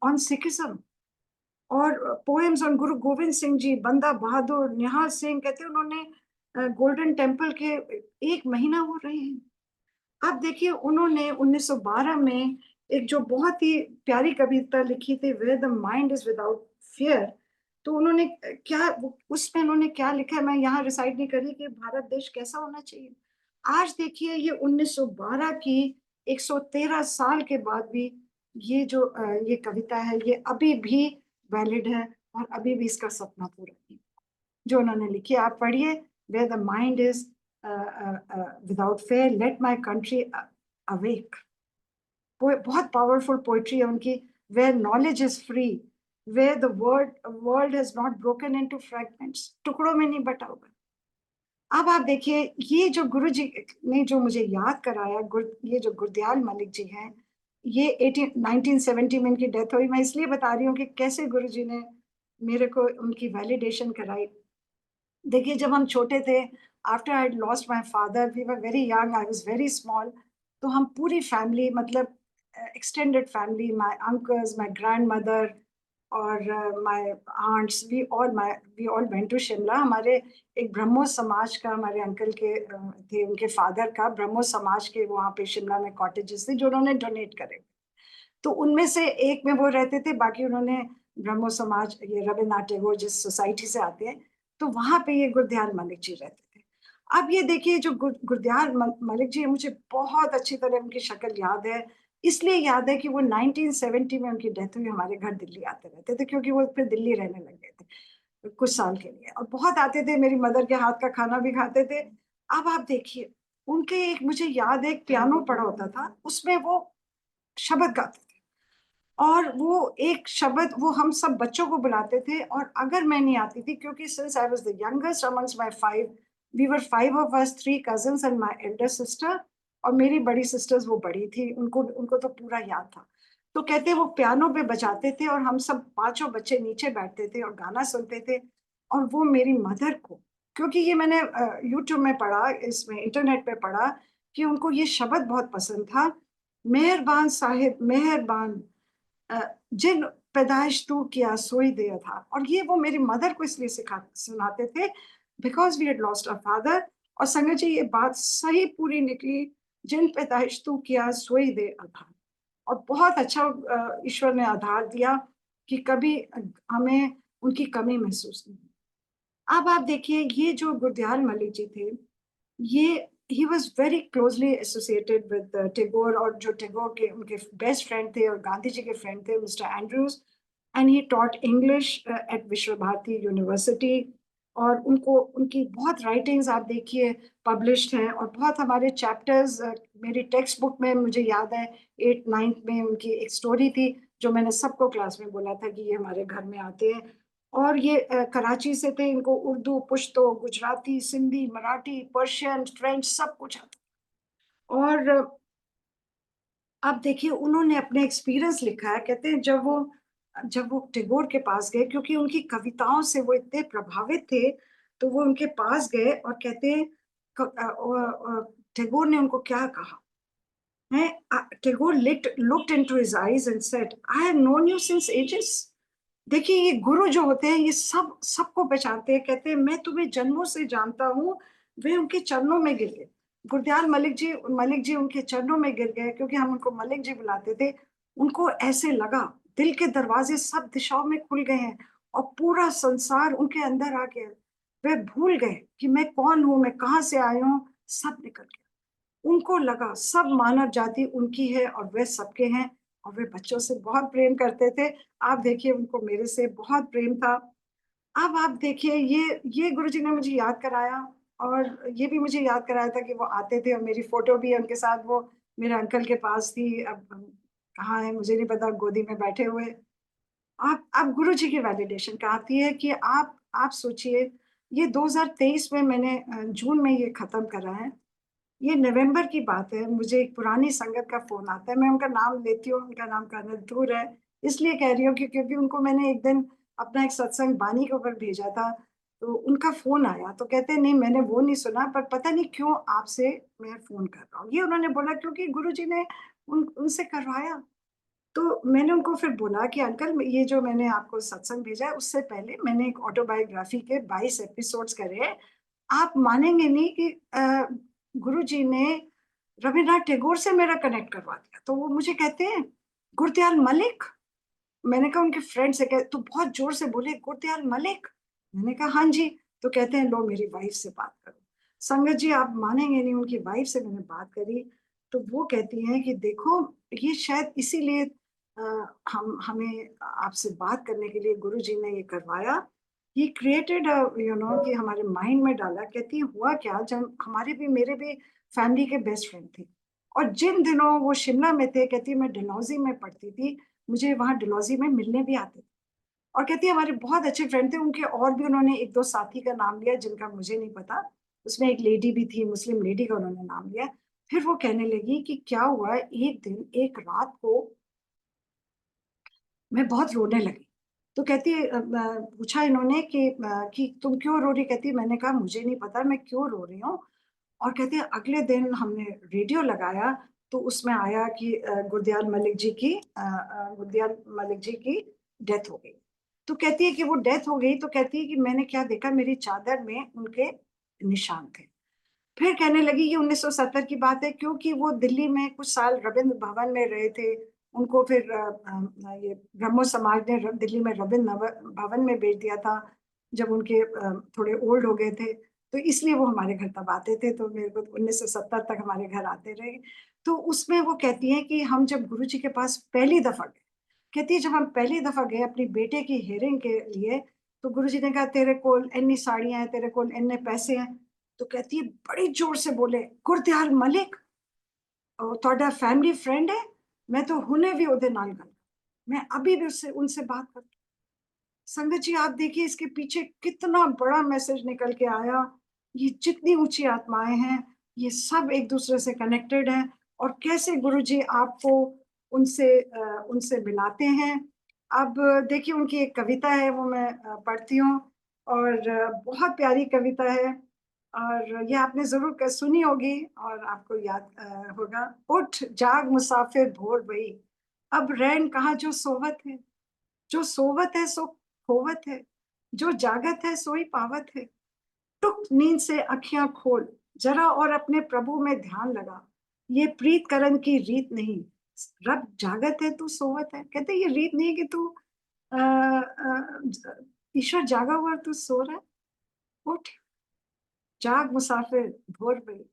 ऑन सिखिज्म, और पोएम्स ऑन गुरु गोविंद सिंह जी, बंदा बहादुर, निहाल सिंह। कहते हैं उन्होंने गोल्डन टेम्पल के 1 महीना हो रहे हैं। अब देखिए उन्होंने 1912 में एक जो बहुत ही प्यारी कविता लिखी थी, where the mind is without fear. तो उन्होंने क्या उसमें उन्होंने क्या लिखा है, मैं यहाँ रिसाइट नहीं कर रही कि भारत देश कैसा होना चाहिए। आज देखिए ये 1912 की 113 साल के बाद भी ये जो ये कविता है ये अभी भी वैलिड है और अभी भी इसका सपना पूरा नहीं जो उन्होंने लिखी है। आप पढ़िए, where the mind is without fear let my country awake. बहुत पावरफुल पोइट्री है उनकी। Where knowledge is free, where the world has not broken into fragments, टुकड़ों में नहीं बटा हुआ। अब आप देखिए ये जो गुरु जी ने जो मुझे याद कराया, ये जो गुरदयाल मलिक जी हैं, ये 1970 में इनकी डेथ हुई। मैं इसलिए बता रही हूँ कि कैसे गुरु जी ने मेरे को उनकी वैलिडेशन कराई। देखिए जब हम छोटे थे, after I lost my father, we were very young, I was very small. तो हम पूरी फैमिली, मतलब extended family, my uncles, my grandmother और my aunts, we all went to Shimla. हमारे एक ब्रह्मो समाज का, हमारे अंकल के थे, उनके फादर का ब्रह्मो समाज के वहाँ पे शिमला में कॉटेजेस थे जो उन्होंने डोनेट करे। तो उनमें से एक में वो रहते थे, बाकी उन्होंने ब्रह्मो समाज, ये रविन्द्रनाथ टैगोर जिस सोसाइटी से आते हैं, तो वहां पे ये गुरदयाल मलिक जी रहते थे। अब ये देखिए जो गुरदयाल मलिक जी है, मुझे बहुत अच्छी तरह उनकी शक्ल याद है। इसलिए याद है कि वो 1970 में उनकी डेथ हुई, हमारे घर दिल्ली आते रहते थे क्योंकि वो फिर दिल्ली रहने लग गए थे कुछ साल के लिए, और बहुत आते थे, मेरी मदर के हाथ का खाना भी खाते थे। अब आप देखिए उनके एक, मुझे याद है एक पियानो पड़ा होता था, उसमें वो शब्द गाते थे। और वो एक शब्द वो हम सब बच्चों को बुलाते थे, और अगर मैं नहीं आती थी, क्योंकि since I was the youngest amongst my five, we were five of us, three cousins and my elder sister, और मेरी बड़ी सिस्टर्स वो बड़ी थी, उनको उनको तो पूरा याद था। तो कहते वो पियानो पे बजाते थे और हम सब पांचों बच्चे नीचे बैठते थे और गाना सुनते थे। और वो मेरी मदर को, क्योंकि ये मैंने यूट्यूब में पढ़ा, इसमें इंटरनेट पे पढ़ा कि उनको ये शब्द बहुत पसंद था, मेहरबान साहिब मेहरबान, जिन पैदाइश तू किया सोई दे था। और ये वो मेरी मदर को इसलिए सुनाते थे because we had lost a father. और संगत जी ये बात सही पूरी निकली, जिन पैदाइश तू किया सोई दे था। और बहुत अच्छा ईश्वर ने आधार दिया कि कभी हमें उनकी कमी महसूस नहीं। अब आप देखिए ये जो गुरदयाल मलिक जी थे, ये he was very closely associated with Tagore, और जो टैगोर के उनके बेस्ट फ्रेंड थे और गांधी जी के फ्रेंड थे mister Andrews. And he taught English at विश्व भारती यूनिवर्सिटी। और उनको उनकी बहुत राइटिंग्स आप देखिए पब्लिश्ड हैं, और बहुत हमारे चैप्टर्स, मेरी टेक्स्ट बुक में मुझे याद है 8th 9th में उनकी एक स्टोरी थी जो मैंने सबको क्लास में बोला था कि ये हमारे घर में आते हैं। और ये कराची से थे, इनको उर्दू, पुश्तो, गुजराती, सिंधी, मराठी, पर्शियन, फ्रेंच सब कुछ आता। और अब देखिए उन्होंने अपने एक्सपीरियंस लिखा है, कहते हैं जब वो टैगोर के पास गए, क्योंकि उनकी कविताओं से वो इतने प्रभावित थे, तो वो उनके पास गए और कहते हैं टैगोर ने उनको क्या कहा है। Tagore looked into his eyes and said, I have known you since ages। देखिए ये गुरु जो होते हैं ये सबको पहचानते हैं। कहते हैं मैं तुम्हें जन्मों से जानता हूँ। वे उनके चरणों में गिर गए, गुरदयाल मलिक जी उनके चरणों में गिर गए, क्योंकि हम उनको मलिक जी बुलाते थे। उनको ऐसे लगा दिल के दरवाजे सब दिशाओं में खुल गए हैं और पूरा संसार उनके अंदर आ गया। वे भूल गए कि मैं कौन हूँ, मैं कहाँ से आया हूँ, सब निकल गया। उनको लगा सब मानव जाति उनकी है और वे सबके हैं, और वे बच्चों से बहुत प्रेम करते थे। आप देखिए उनको मेरे से बहुत प्रेम था। अब आप देखिए ये गुरुजी ने मुझे याद कराया, और ये भी मुझे याद कराया था कि वो आते थे, और मेरी फोटो भी है उनके साथ, वो मेरे अंकल के पास थी। अब कहाँ है मुझे नहीं पता, गोदी में बैठे हुए। आप गुरुजी की वैलिडेशन कहाँ आती है कि आप सोचिए, ये 2023 में मैंने जून में ये खत्म करा है। ये नवंबर की बात है, मुझे एक पुरानी संगत का फोन आता है, मैं उनका नाम लेती हूँ, उनका नाम कर्नल दूर है, इसलिए कह रही हूँ कि क्योंकि उनको मैंने एक दिन अपना एक सत्संग बानी के ऊपर भेजा था, तो उनका फोन आया, तो कहते हैं नहीं मैंने वो नहीं सुना, पर पता नहीं क्यों आपसे मैं फोन कर रहा हूँ। ये उन्होंने बोला क्योंकि गुरुजी ने उनसे करवाया। तो मैंने उनको फिर बोला कि अंकल ये जो मैंने आपको सत्संग भेजा है, उससे पहले मैंने एक ऑटोबायोग्राफी के 22 एपिसोड्स करे हैं। आप मानेंगे नहीं कि गुरु जी ने रविन्द्रनाथ टैगोर से मेरा कनेक्ट करवा दिया। तो वो मुझे कहते हैं गुरदयाल मलिक। मैंने कहा उनके फ्रेंड से, तो बहुत जोर से बोले गुरदयाल मलिक। मैंने कहा हाँ जी। तो कहते हैं लो मेरी वाइफ से बात करो। संगत जी आप मानेंगे नहीं, उनकी वाइफ से मैंने बात करी तो वो कहती हैं कि देखो ये शायद इसीलिए हम हमें आपसे बात करने के लिए गुरु जी ने ये करवाया। ये क्रिएटेड कि हमारे माइंड में डाला। कहती है हुआ क्या, जब हमारे भी मेरे भी फैमिली के बेस्ट फ्रेंड थे और जिन दिनों वो शिमला में थे, कहती है मैं डलहौजी में पढ़ती थी, मुझे वहां डलहौजी में मिलने भी आते थे। और कहती है हमारे बहुत अच्छे फ्रेंड थे उनके, और भी उन्होंने एक दो साथी का नाम लिया जिनका मुझे नहीं पता। उसमें एक लेडी भी थी, मुस्लिम लेडी का उन्होंने नाम लिया। फिर वो कहने लगी कि क्या हुआ, एक दिन एक रात को मैं बहुत रोने लगी। तो कहती है पूछा इन्होंने कि तुम क्यों रो रही। कहती है मैंने कहा मुझे नहीं पता मैं क्यों रो रही हूँ। और कहती है अगले दिन हमने रेडियो लगाया तो उसमें आया कि गुरदयाल मलिक जी की डेथ हो गई। तो कहती है कि वो डेथ हो गई तो कहती है कि मैंने क्या देखा, मेरी चादर में उनके निशान थे। फिर कहने लगी ये 1970 की बात है, क्योंकि वो दिल्ली में कुछ साल रविंद्र भवन में रहे थे। उनको फिर ये ब्रह्मो समाज ने दिल्ली में रविंद्र भवन में भेज दिया था जब उनके थोड़े ओल्ड हो गए थे। तो इसलिए वो हमारे घर तब आते थे, तो मेरे को 1970 तक हमारे घर आते रहे। तो उसमें वो कहती हैं कि हम जब गुरु जी के पास पहली दफा गए, कहती है जब हम पहली दफा गए अपनी बेटे की हेयरिंग के लिए, तो गुरु जी ने कहा तेरे कोल इन्नी साड़ियां हैं, तेरे कोल इन्ने पैसे हैं। तो कहती है बड़ी जोर से बोले गुरदयाल मलिक ਤੁਹਾਡਾ फैमिली फ्रेंड है, मैं तो हुने भी ਉਹਦੇ ਨਾਲ ਗੱਲ, मैं अभी भी उससे उनसे बात करती। संगत जी आप देखिए इसके पीछे कितना बड़ा मैसेज निकल के आया। ये जितनी ऊंची आत्माएं हैं ये सब एक दूसरे से कनेक्टेड हैं, और कैसे गुरुजी आपको उनसे मिलाते हैं। अब देखिए उनकी एक कविता है वो मैं पढ़ती हूँ, और बहुत प्यारी कविता है, और ये आपने जरूर सुनी होगी और आपको याद होगा। उठ जाग मुसाफिर भोर भई, अब रैन कहाँ जो सोवत है। जो सोवत है सो खोवत है, जो जागत है सोई पावत है। टुक नींद से अखियां खोल, जरा और अपने प्रभु में ध्यान लगा। ये प्रीत करण की रीत नहीं, रब जागत है तू सोवत है। कहते ये रीत नहीं कि तू ईश्वर जागा हुआ तू सो रहा है। उठ जाग मुसाफिर भोर भई।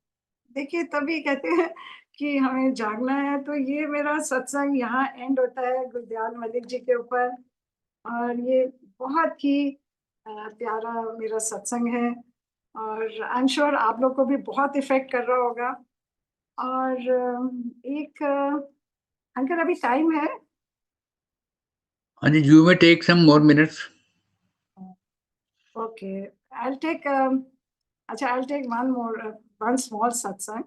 देखिए तभी कहते हैं कि हमें जागना है। तो ये मेरा सत्संग यहाँ एंड होता है गुरदयाल मलिक जी के ऊपर, और ये बहुत ही प्यारा मेरा सत्संग है, और आई एम श्योर आप लोग को भी बहुत इफेक्ट कर रहा होगा। और एक अंकल अभी टाइम है। हाँ जी, you may take some more minutes. Okay I take अच्छा आई टेक वन स्मॉल सत्संग।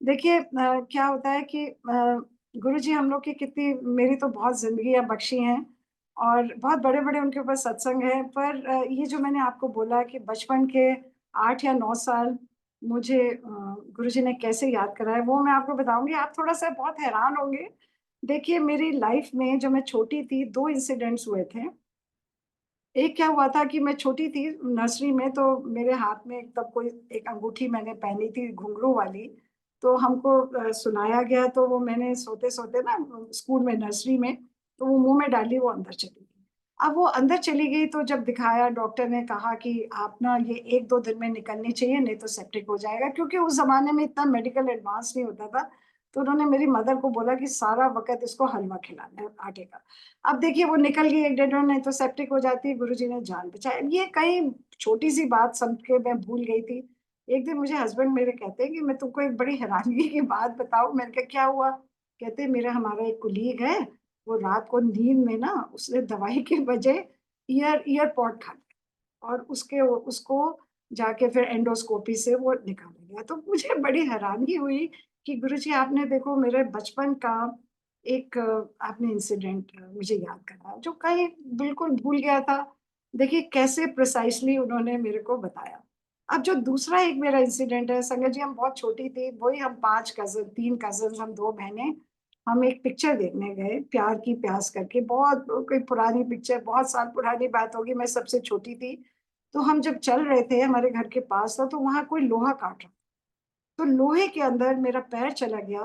देखिए क्या होता है कि गुरु जी हम लोग की कितनी, मेरी तो बहुत जिंदगियां बख्शी हैं और बहुत बड़े बड़े उनके ऊपर सत्संग है, पर ये जो मैंने आपको बोला कि बचपन के 8 या 9 साल मुझे गुरु जी ने कैसे याद कराया वो मैं आपको बताऊंगी। आप थोड़ा सा बहुत हैरान होंगे। देखिए मेरी लाइफ में जब मैं छोटी थी 2 इंसिडेंट्स हुए थे। एक क्या हुआ था कि मैं छोटी थी नर्सरी में, तो मेरे हाथ में तब कोई एक अंगूठी मैंने पहनी थी घुंघरू वाली। तो हमको सुलाया गया, तो वो मैंने सोते सोते ना स्कूल में नर्सरी में, तो वो मुंह में डाली, वो अंदर चली गई। अब वो अंदर चली गई तो जब दिखाया डॉक्टर ने कहा कि आप ना ये 1-2 दिन में निकलनी चाहिए नहीं तो सेप्टिक हो जाएगा, क्योंकि उस जमाने में इतना मेडिकल एडवांस नहीं होता था। तो उन्होंने मेरी मदर को बोला कि सारा वक्त इसको हलवा खिलाना है आटे का। अब देखिए वो निकल गई 1-1.5 नहीं तो सेप्टिक हो जाती। गुरुजी ने जान बचाया। ये कहीं छोटी सी बात समझ के मैं भूल गई थी। एक दिन मुझे हस्बैंड मेरे कहते हैं कि मैं तुमको एक बड़ी हैरानगी की बात बताऊं। मैंने कहा क्या हुआ। कहते मेरा हमारा एक कुलीग है, वो रात को नींद में ना उसने दवाई के बजाय ईयर पॉड खा लिया, और उसको जाके फिर एंडोस्कोपी से वो निकाला गया। तो मुझे बड़ी हैरानगी हुई कि गुरुजी आपने देखो मेरे बचपन का एक आपने इंसिडेंट मुझे याद कराया जो कहीं बिल्कुल भूल गया था। देखिए कैसे प्रिसाइसली उन्होंने मेरे को बताया। अब जो दूसरा एक मेरा इंसिडेंट है संगत जी, हम बहुत छोटी थी, वही हम 3 कजन, हम 2 बहनें, हम एक पिक्चर देखने गए प्यार की प्यास करके। बहुत कोई पुरानी पिक्चर, बहुत साल पुरानी बात होगी, मैं सबसे छोटी थी। तो हम जब चल रहे थे हमारे घर के पास था, तो वहां कोई लोहा काट रहा। तो लोहे के अंदर मेरा पैर चला गया,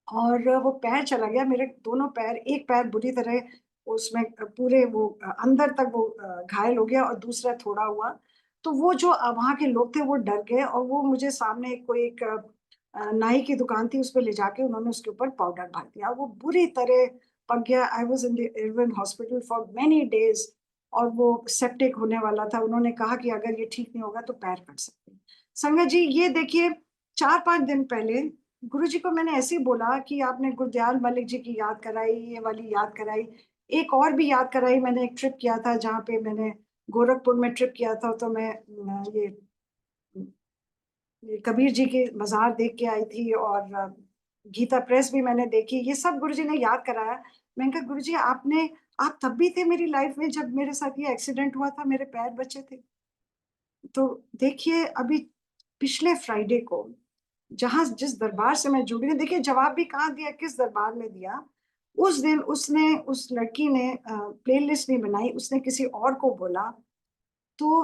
और वो पैर चला गया, मेरे दोनों पैर, एक पैर बुरी तरह उसमें पूरे वो अंदर तक वो घायल हो गया, और दूसरा थोड़ा हुआ। तो वो जो वहाँ के लोग थे वो डर गए, और वो मुझे सामने कोई एक नाई की दुकान थी, उस पे ले जाके उन्होंने उसके ऊपर पाउडर भर दिया। वो बुरी तरह पक गया। I was in the Irwin hospital for many days, और वो सेप्टिक होने वाला था। उन्होंने कहा कि अगर ये ठीक नहीं होगा तो पैर कट सकते हैं। संगत जी, ये देखिए 4-5 दिन पहले गुरुजी को मैंने ऐसे ही बोला कि आपने गुरदयाल मलिक जी की याद कराई, ये वाली याद कराई। एक और भी याद कराई, मैंने एक ट्रिप किया था जहाँ पे मैंने गोरखपुर में ट्रिप किया था, तो मैं ये कबीर जी की मज़ार देख के आई थी, और गीता प्रेस भी मैंने देखी। ये सब गुरुजी ने याद कराया। मैंने कहा गुरुजी, आप तब भी थे मेरी लाइफ में जब मेरे साथ ये एक्सीडेंट हुआ था, मेरे पैर बचे थे। तो देखिए अभी पिछले फ्राइडे को जहाँ जिस दरबार से मैं जुड़ी हूँ, देखिए जवाब भी कहाँ दिया, किस दरबार में दिया। उस दिन उस लड़की ने प्लेलिस्ट नहीं बनाई, उसने किसी और को बोला। तो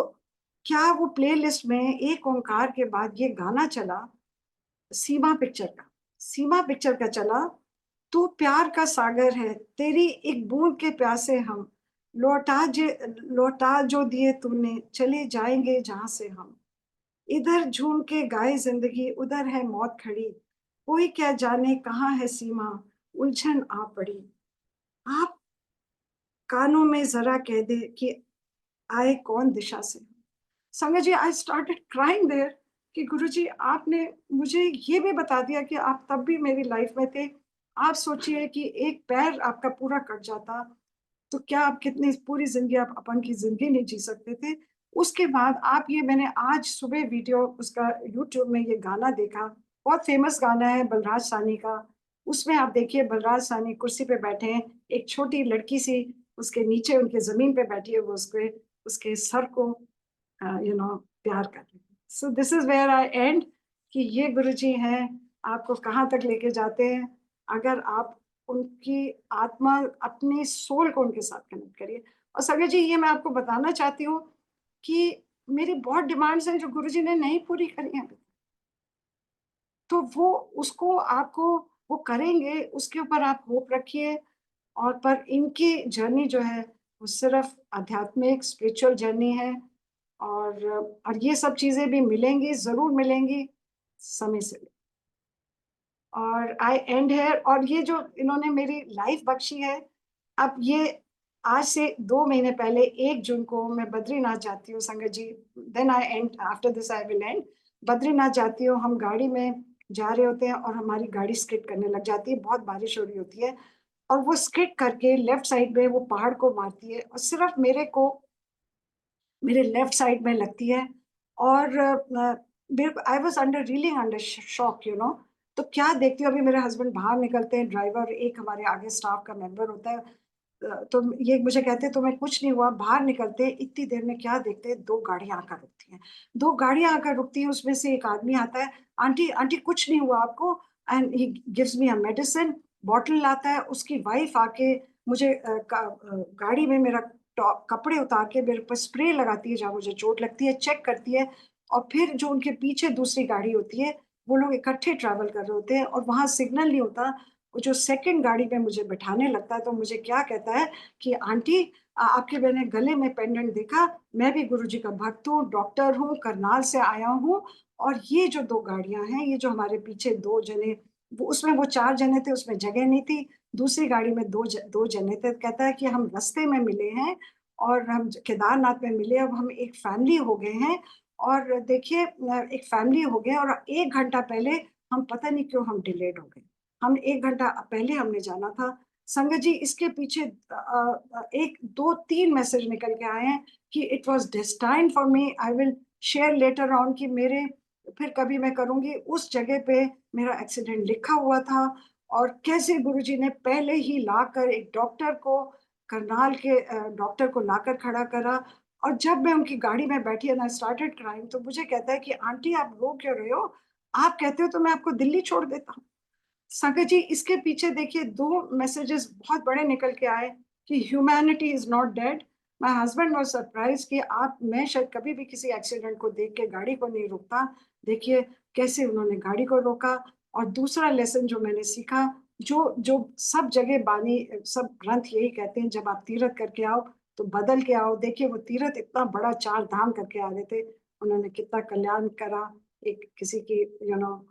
क्या वो प्लेलिस्ट में एक ओंकार के बाद ये गाना चला, सीमा पिक्चर का, सीमा पिक्चर का चला, तू प्यार का सागर है, तेरी एक बूंद के प्यासे हम, लौटा जो दिए तूने, चले जाएंगे जहां से हम। इधर झूम के गाए जिंदगी, उधर है मौत खड़ी, कोई क्या जाने कहाँ है सीमा, उलझन आ पड़ी। आप कानों में जरा कह दे कि आए कौन दिशा से। संगत जी, आई स्टार्टेड क्राइंग देयर कि गुरुजी, आपने मुझे ये भी बता दिया कि आप तब भी मेरी लाइफ में थे। आप सोचिए कि एक पैर आपका पूरा कट जाता तो क्या आप कितनी पूरी जिंदगी आप अपन की जिंदगी नहीं जी सकते थे। उसके बाद आप ये, मैंने आज सुबह वीडियो उसका यूट्यूब में ये गाना देखा, बहुत फेमस गाना है बलराज साहनी का। उसमें आप देखिए बलराज साहनी कुर्सी पे बैठे हैं, एक छोटी लड़की सी उसके नीचे उनके जमीन पे बैठी है, वो उसके उसके सर को प्यार कर रही है। So this is where I end कि ये गुरुजी हैं, आपको कहाँ तक लेके जाते हैं अगर आप उनकी आत्मा, अपनी सोल को उनके साथ कनेक्ट करिए। और सगे जी, ये मैं आपको बताना चाहती हूँ कि मेरी बहुत डिमांड्स हैं जो गुरुजी ने नहीं पूरी करी हैं, तो वो उसको आपको वो करेंगे, उसके ऊपर आप होप रखिए। और पर इनकी जर्नी जो है वो सिर्फ आध्यात्मिक स्पिरिचुअल जर्नी है, और ये सब चीजें भी मिलेंगी, जरूर मिलेंगी समय से। और आई एंड हेयर, और ये जो इन्होंने मेरी लाइफ बख्शी है, अब ये आज से 2 महीने पहले 1 जून को मैं बद्रीनाथ जाती हूँ संगत जी। Then I end after this I will end. Badrinath जाती हूँ, हम गाड़ी में जा रहे होते हैं और हमारी गाड़ी स्किड करने लग जाती है, बहुत बारिश हो रही होती है, और वो स्किड करके लेफ्ट साइड में वो पहाड़ को मारती है, और सिर्फ मेरे को मेरे लेफ्ट साइड में लगती है। और I was under really under shock, तो क्या देखती हूँ, अभी मेरे हस्बैंड बाहर निकलते हैं, ड्राइवर एक हमारे आगे स्टाफ का मेंबर होता है, तो ये मुझे कहते हैं तुम्हें कुछ नहीं हुआ। बाहर निकलते हैं, इतनी देर में क्या देखते हैं, 2 गाड़ियां आकर रुकती हैं। 2 गाड़ियां आकर रुकती हैं, उसमें से एक आदमी आता है, आंटी आंटी कुछ नहीं हुआ आपको, and he gives me a medicine bottle लाता है। उसकी वाइफ आके मुझे गाड़ी में मेरा कपड़े उतार के मेरे पर स्प्रे लगाती है जहाँ मुझे चोट लगती है, चेक करती है। और फिर जो उनके पीछे दूसरी गाड़ी होती है, वो लोग इकट्ठे ट्रैवल कर रहे होते हैं, और वहां सिग्नल नहीं होता। वो जो सेकंड गाड़ी में मुझे बिठाने लगता है, तो मुझे क्या कहता है कि आंटी, आपके मैंने गले में पेंडेंट देखा, मैं भी गुरुजी का भक्त हूँ, डॉक्टर हूँ, करनाल से आया हूँ, और ये जो 2 गाड़ियां हैं, ये जो हमारे पीछे 2 जने, वो उसमें वो 4 जने थे, उसमें जगह नहीं थी, दूसरी गाड़ी में 2 जने थे। कहता है कि हम रास्ते में मिले हैं, और हम केदारनाथ में मिले, अब हम एक फैमिली हो गए हैं। और देखिए एक फैमिली हो गए, और 1 घंटा पहले हम पता नहीं क्यों हम डिलेड हो गए, हम 1 घंटा पहले हमने जाना था। संगत जी, इसके पीछे 1, 2, 3 मैसेज निकल के आए हैं कि it was destined for me, I will share later on, कि मेरे फिर कभी मैं करूंगी, उस जगह पे मेरा एक्सीडेंट लिखा हुआ था। और कैसे गुरुजी ने पहले ही लाकर एक डॉक्टर को, करनाल के डॉक्टर को लाकर खड़ा करा। और जब मैं उनकी गाड़ी में बैठी एंड आई स्टार्टेड क्राइंग, तो मुझे कहता है कि आंटी आप रो क्यों रहे हो, आप कहते हो तो मैं आपको दिल्ली छोड़ देता हूँ। संगत जी, इसके पीछे देखिए 2 मैसेजेस बहुत बड़े निकल के आए कि humanity is not dead, my husband was surprise कि आप मैं शायद कभी भी किसी एक्सीडेंट को देख के गाड़ी को नहीं रोकता, देखिए कैसे उन्होंने गाड़ी को रोका। और दूसरा लेसन जो मैंने सीखा, जो जो सब जगह बानी सब ग्रंथ यही कहते हैं, जब आप तीर्थ करके आओ तो बदल के आओ। देखिए वो तीर्थ इतना बड़ा 4 धाम करके आ रहे थे, उन्होंने कितना कल्याण करा, एक किसी की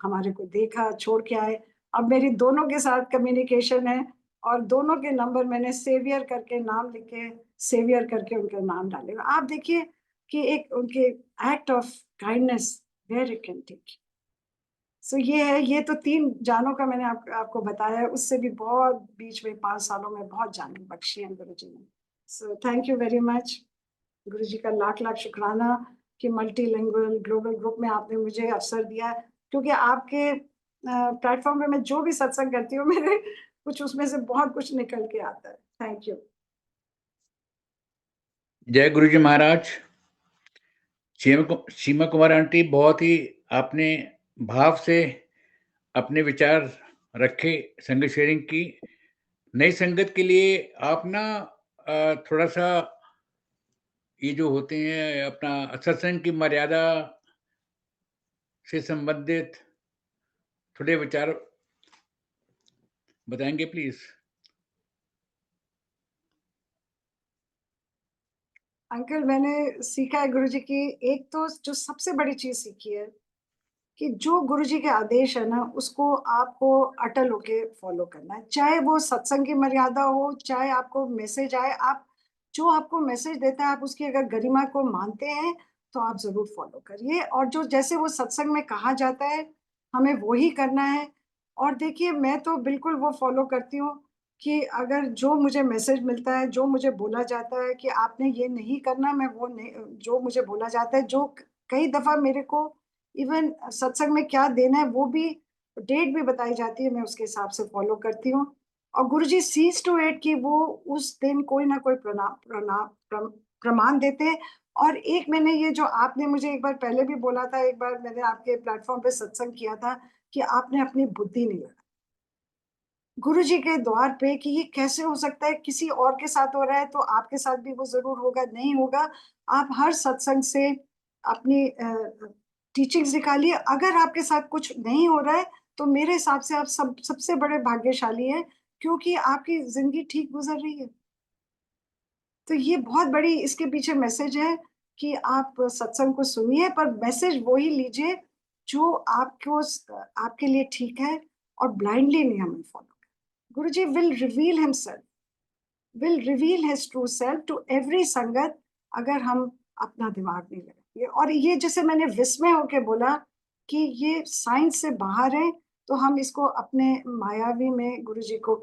हमारे को देखा, छोड़ के आए। अब मेरी दोनों के साथ कम्युनिकेशन है और दोनों के नंबर मैंने सेवियर करके नाम लिखे, सेवियर करके उनका नाम डाले। आप देखिए कि एक उनके act of kindness where it can take. So ये है, ये तो 3 जानों का मैंने आपको बताया है, उससे भी बहुत बीच में 5 सालों में बहुत जाने बख्शी हैं गुरुजी ने। So thank you very much. Guruji का लाख-लाख शुक्राना कि मल्टीलिंगुअल ग्लोबल ग्रुप में आपने मुझे अवसर दिया है, क्योंकि आपके प्लेटफ़ॉर्म पे मैं जो भी सत्संग करती हूँ मेरे कुछ उसमें से बहुत कुछ निकल के आता है। Thank you. जय गुरु जी महाराज। सीमा कुमार आंटी, बहुत ही आपने भाव से अपने विचार रखे, संगत शेयरिंग की। नई संगत के लिए आप ना थोड़ा-सा ये जो होते हैं अपना सत्संग की मर्यादा से संबंधित थोड़े विचार बताएँगे प्लीज़? अंकल मैंने सीखा है गुरुजी की, एक तो जो सबसे बड़ी चीज़ सीखी है कि जो गुरुजी के आदेश है ना, उसको आपको अटल होके फॉलो करना है। चाहे वो सत्संग की मर्यादा हो, चाहे आपको मैसेज आए, आप जो आपको मैसेज देता है, आप उसकी अगर गरिमा को मानते हैं, तो आप ज़रूर फॉलो करिए। और जो जैसे वो सत्संग में कहा जाता है, हमें वो ही करना है। और देखिए, मैं तो बिल्कुल वो फॉलो करती हूँ कि अगर जो मुझे मैसेज मिलता है, जो मुझे बोला जाता है कि आपने ये नहीं करना, मैं वो नहीं, जो मुझे बोला जाता है, जो कई दफ़ा मेरे को इवन सत्संग में क्या देना है वो भी डेट भी बताई जाती है, मैं उसके हिसाब से फॉलो करती हूँ। और गुरुजी सीज़ टू इट कि वो उस दिन कोई ना कोई प्रमाण देते हैं। और एक मैंने ये जो आपने मुझे एक बार पहले भी बोला था, एक बार मैंने आपके प्लेटफ़ॉर्म पे सत्संग किया था कि आपने अपनी बुद्धि नहीं लगाई। गुरुजी के द्वार पे कि ये कैसे हो सकता है, किसी और के साथ हो रहा है तो आपके साथ भी वो ज़रूर होगा, नहीं होगा। आप हर सत्संग से अपनी टीचिंग्स निकालिए। अगर आपके साथ कुछ नहीं हो रहा है, तो मेरे हिसाब से आप सबसे बड़े भाग्यशाली हैं, क्योंकि आपकी ज़िंदगी ठीक गुज़र रही है। तो ये बहुत बड़ी इसके पीछे मैसेज है कि आप सत्संग को सुनिए, पर मैसेज वो ही लीजिए जो आपके लिए ठीक है, और ब्लाइंडली नहीं हमें follow. Guruji will reveal his true self to every संगत, अगर हम अपना दिमाग नहीं लगाएंगे। और ये जैसे मैंने विस्मय होके बोला कि ये साइंस से बाहर है, तो हम इसको अपने मायावी में गुरुजी को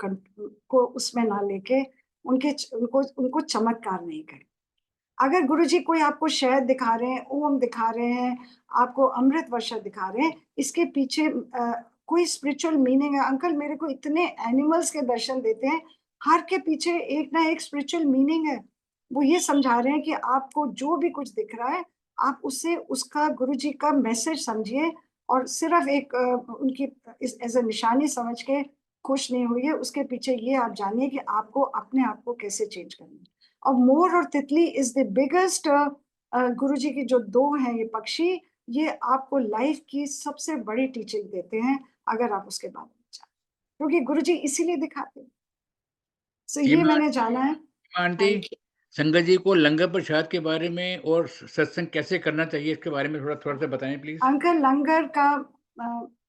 उसमें ना लेके उनको उनको चमत्कार नहीं करें। अगर गुरुजी कोई आपको शहद दिखा रहे हैं, ओम दिखा रहे हैं, आपको अमृत वर्षा दिखा रहे हैं, इसके पीछे कोई स्पिरिचुअल मीनिंग है। अंकल मेरे को इतने एनिमल्स के दर्शन देते हैं, हर के पीछे एक ना एक स्पिरिचुअल मीनिंग है। वो ये समझा रहे हैं कि आपको जो भी कुछ दिख रहा है, आप उसे उसका गुरुजी का मैसेज समझिए, और सिर्फ एक उनकी इस एज़ अ निशानी समझ के खुश नहीं होइए। उसके पीछे ये आप जानिए कि आपको अपने आप को कैसे चेंज करना है। और मोर और तितली इज द बिगेस्ट गुरुजी की जो 2 हैं ये पक्षी, ये आपको लाइफ की सबसे बड़ी टीचिंग देते हैं, अगर आप उसके बारे में जानें। क्योंकि गुरुजी इसीलिए दिखाते हैं। सो ये सीमा मैंने जाना है। सीमा आंटी, थैंक यू। संगत जी को लंगर प्रसाद के बारे में और सत्संग कैसे करना चाहिए, इसके बारे में थोड़ा-सा बताएँ प्लीज़? अंकल लंगर का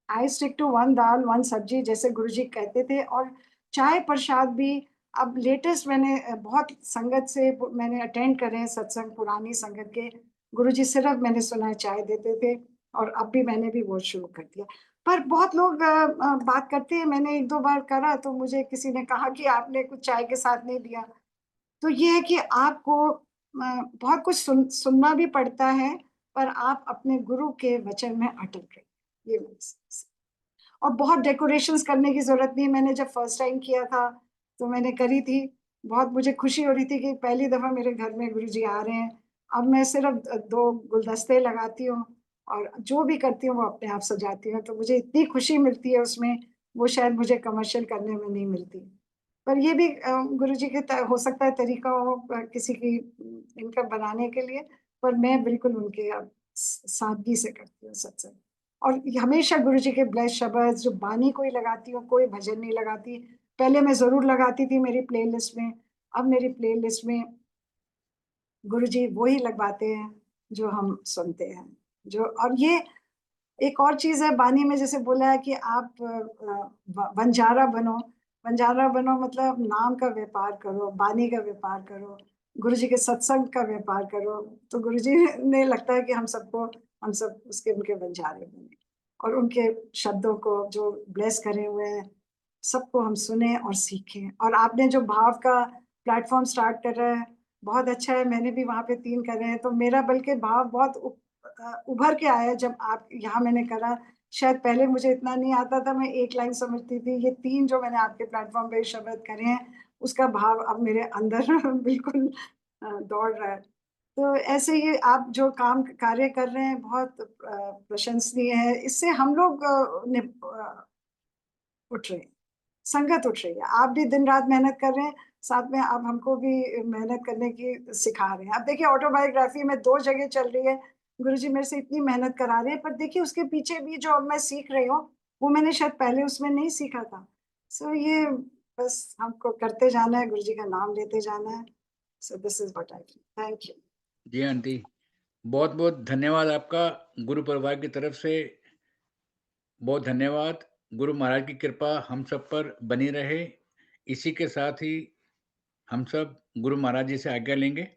आई स्टिक टू 1 दाल 1 सब्जी जैसे गुरुजी कहते थे। और चाय प्रसाद भी अब लेटेस्ट मैंने बहुत संगत से मैंने अटेंड करे हैं सत्संग, पुरानी संगत के। गुरुजी सिर्फ मैंने सुना है चाय देते थे, और अब भी मैंने भी वो शुरू कर दिया। पर बहुत लोग बात करते हैं, मैंने 1-2 बार करा तो मुझे किसी ने कहा कि आपने कुछ चाय के साथ नहीं दिया। तो ये है कि आपको बहुत कुछ सुनना भी पड़ता है, पर आप अपने गुरु के वचन में अटल रहिए, ये मेरी समझ है। और बहुत डेकोरेशंस करने की ज़रूरत नहीं है। मैंने जब फर्स्ट टाइम किया था, तो मैंने करी थी। बहुत मुझे खुशी हो रही थी कि पहली दफ़ा मेरे घर में गुरुजी आ रहे हैं। अब मैं सिर्फ़ 2 गुलदस्ते लगाती हूँ, और जो भी करती हूँ वो अपने आप सजाती हूँ। तो मुझे इतनी खुशी मिलती है उसमें, वो शायद मुझे कमर्शियल करने में नहीं मिलती। पर ये भी गुरुजी के हो सकता है तरीका हो किसी की इनका बनाने के लिए, पर मैं बिल्कुल उनके सादगी से करती हूँ सत्संग। और हमेशा गुरुजी के ब्लेस शब्द जो बानी कोई लगाती हूँ, कोई भजन नहीं लगाती। पहले मैं ज़रूर लगाती थी मेरी प्लेलिस्ट में, अब मेरी प्लेलिस्ट में गुरुजी वो ही लगवाते हैं, जो हम सुनते हैं। जो और ये एक और चीज़ है बानी में जैसे बोला है कि आप बंजारा बनो। बंजारा बनो मतलब नाम का व्यापार करो, बानी का व्यापार करो, गुरुजी के सत्संग का व्यापार करो। तो गुरुजी ने लगता है कि हम सब उसके उनके बंजारे बने और उनके शब्दों को जो ब्लेस करे हुए हैं, सबको हम सुने और सीखें। और आपने जो भाव का प्लेटफ़ॉर्म स्टार्ट करा है, बहुत अच्छा है। मैंने भी वहाँ पे 3 करे हैं, तो मेरा बल्कि भाव बहुत उभर के आया जब आप यहाँ मैंने करा। शायद पहले मुझे इतना नहीं आता था, मैं 1 लाइन समझती थी। ये 3 जो मैंने आपके प्लेटफ़ॉर्म पे शब्द करे हैं, उसका भाव अब मेरे अंदर बिल्कुल दौड़ रहा है। तो ऐसे ही आप जो कार्य कर रहे हैं बहुत प्रशंसनीय है। इससे हम लोग उठ रहे हैं, संगत उठ रही है। आप भी दिन-रात मेहनत कर रहे हैं, साथ में आप हमको भी मेहनत करने की सिखा रहे हैं। अब देखिए ऑटोबायोग्राफ़ी में 2 जगह चल रही है, गुरुजी मेरे से इतनी मेहनत करा रहे हैं, पर देखिए उसके पीछे भी जो अब मैं सीख रही हूँ, वो मैंने शायद पहले उसमें नहीं सीखा था। सो ये बस हमको करते जाना है, गुरुजी का नाम लेते जाना है। So this is what I feel. Thank you. जी आंटी, बहुत-बहुत धन्यवाद आपका गुरु परिवार की तरफ से। बहुत धन्यवाद। गुरु महाराज की कृपा हम सब पर बनी रहे। इसी के साथ ही हम सब गुरु महाराज जी से आज्ञा लेंगे।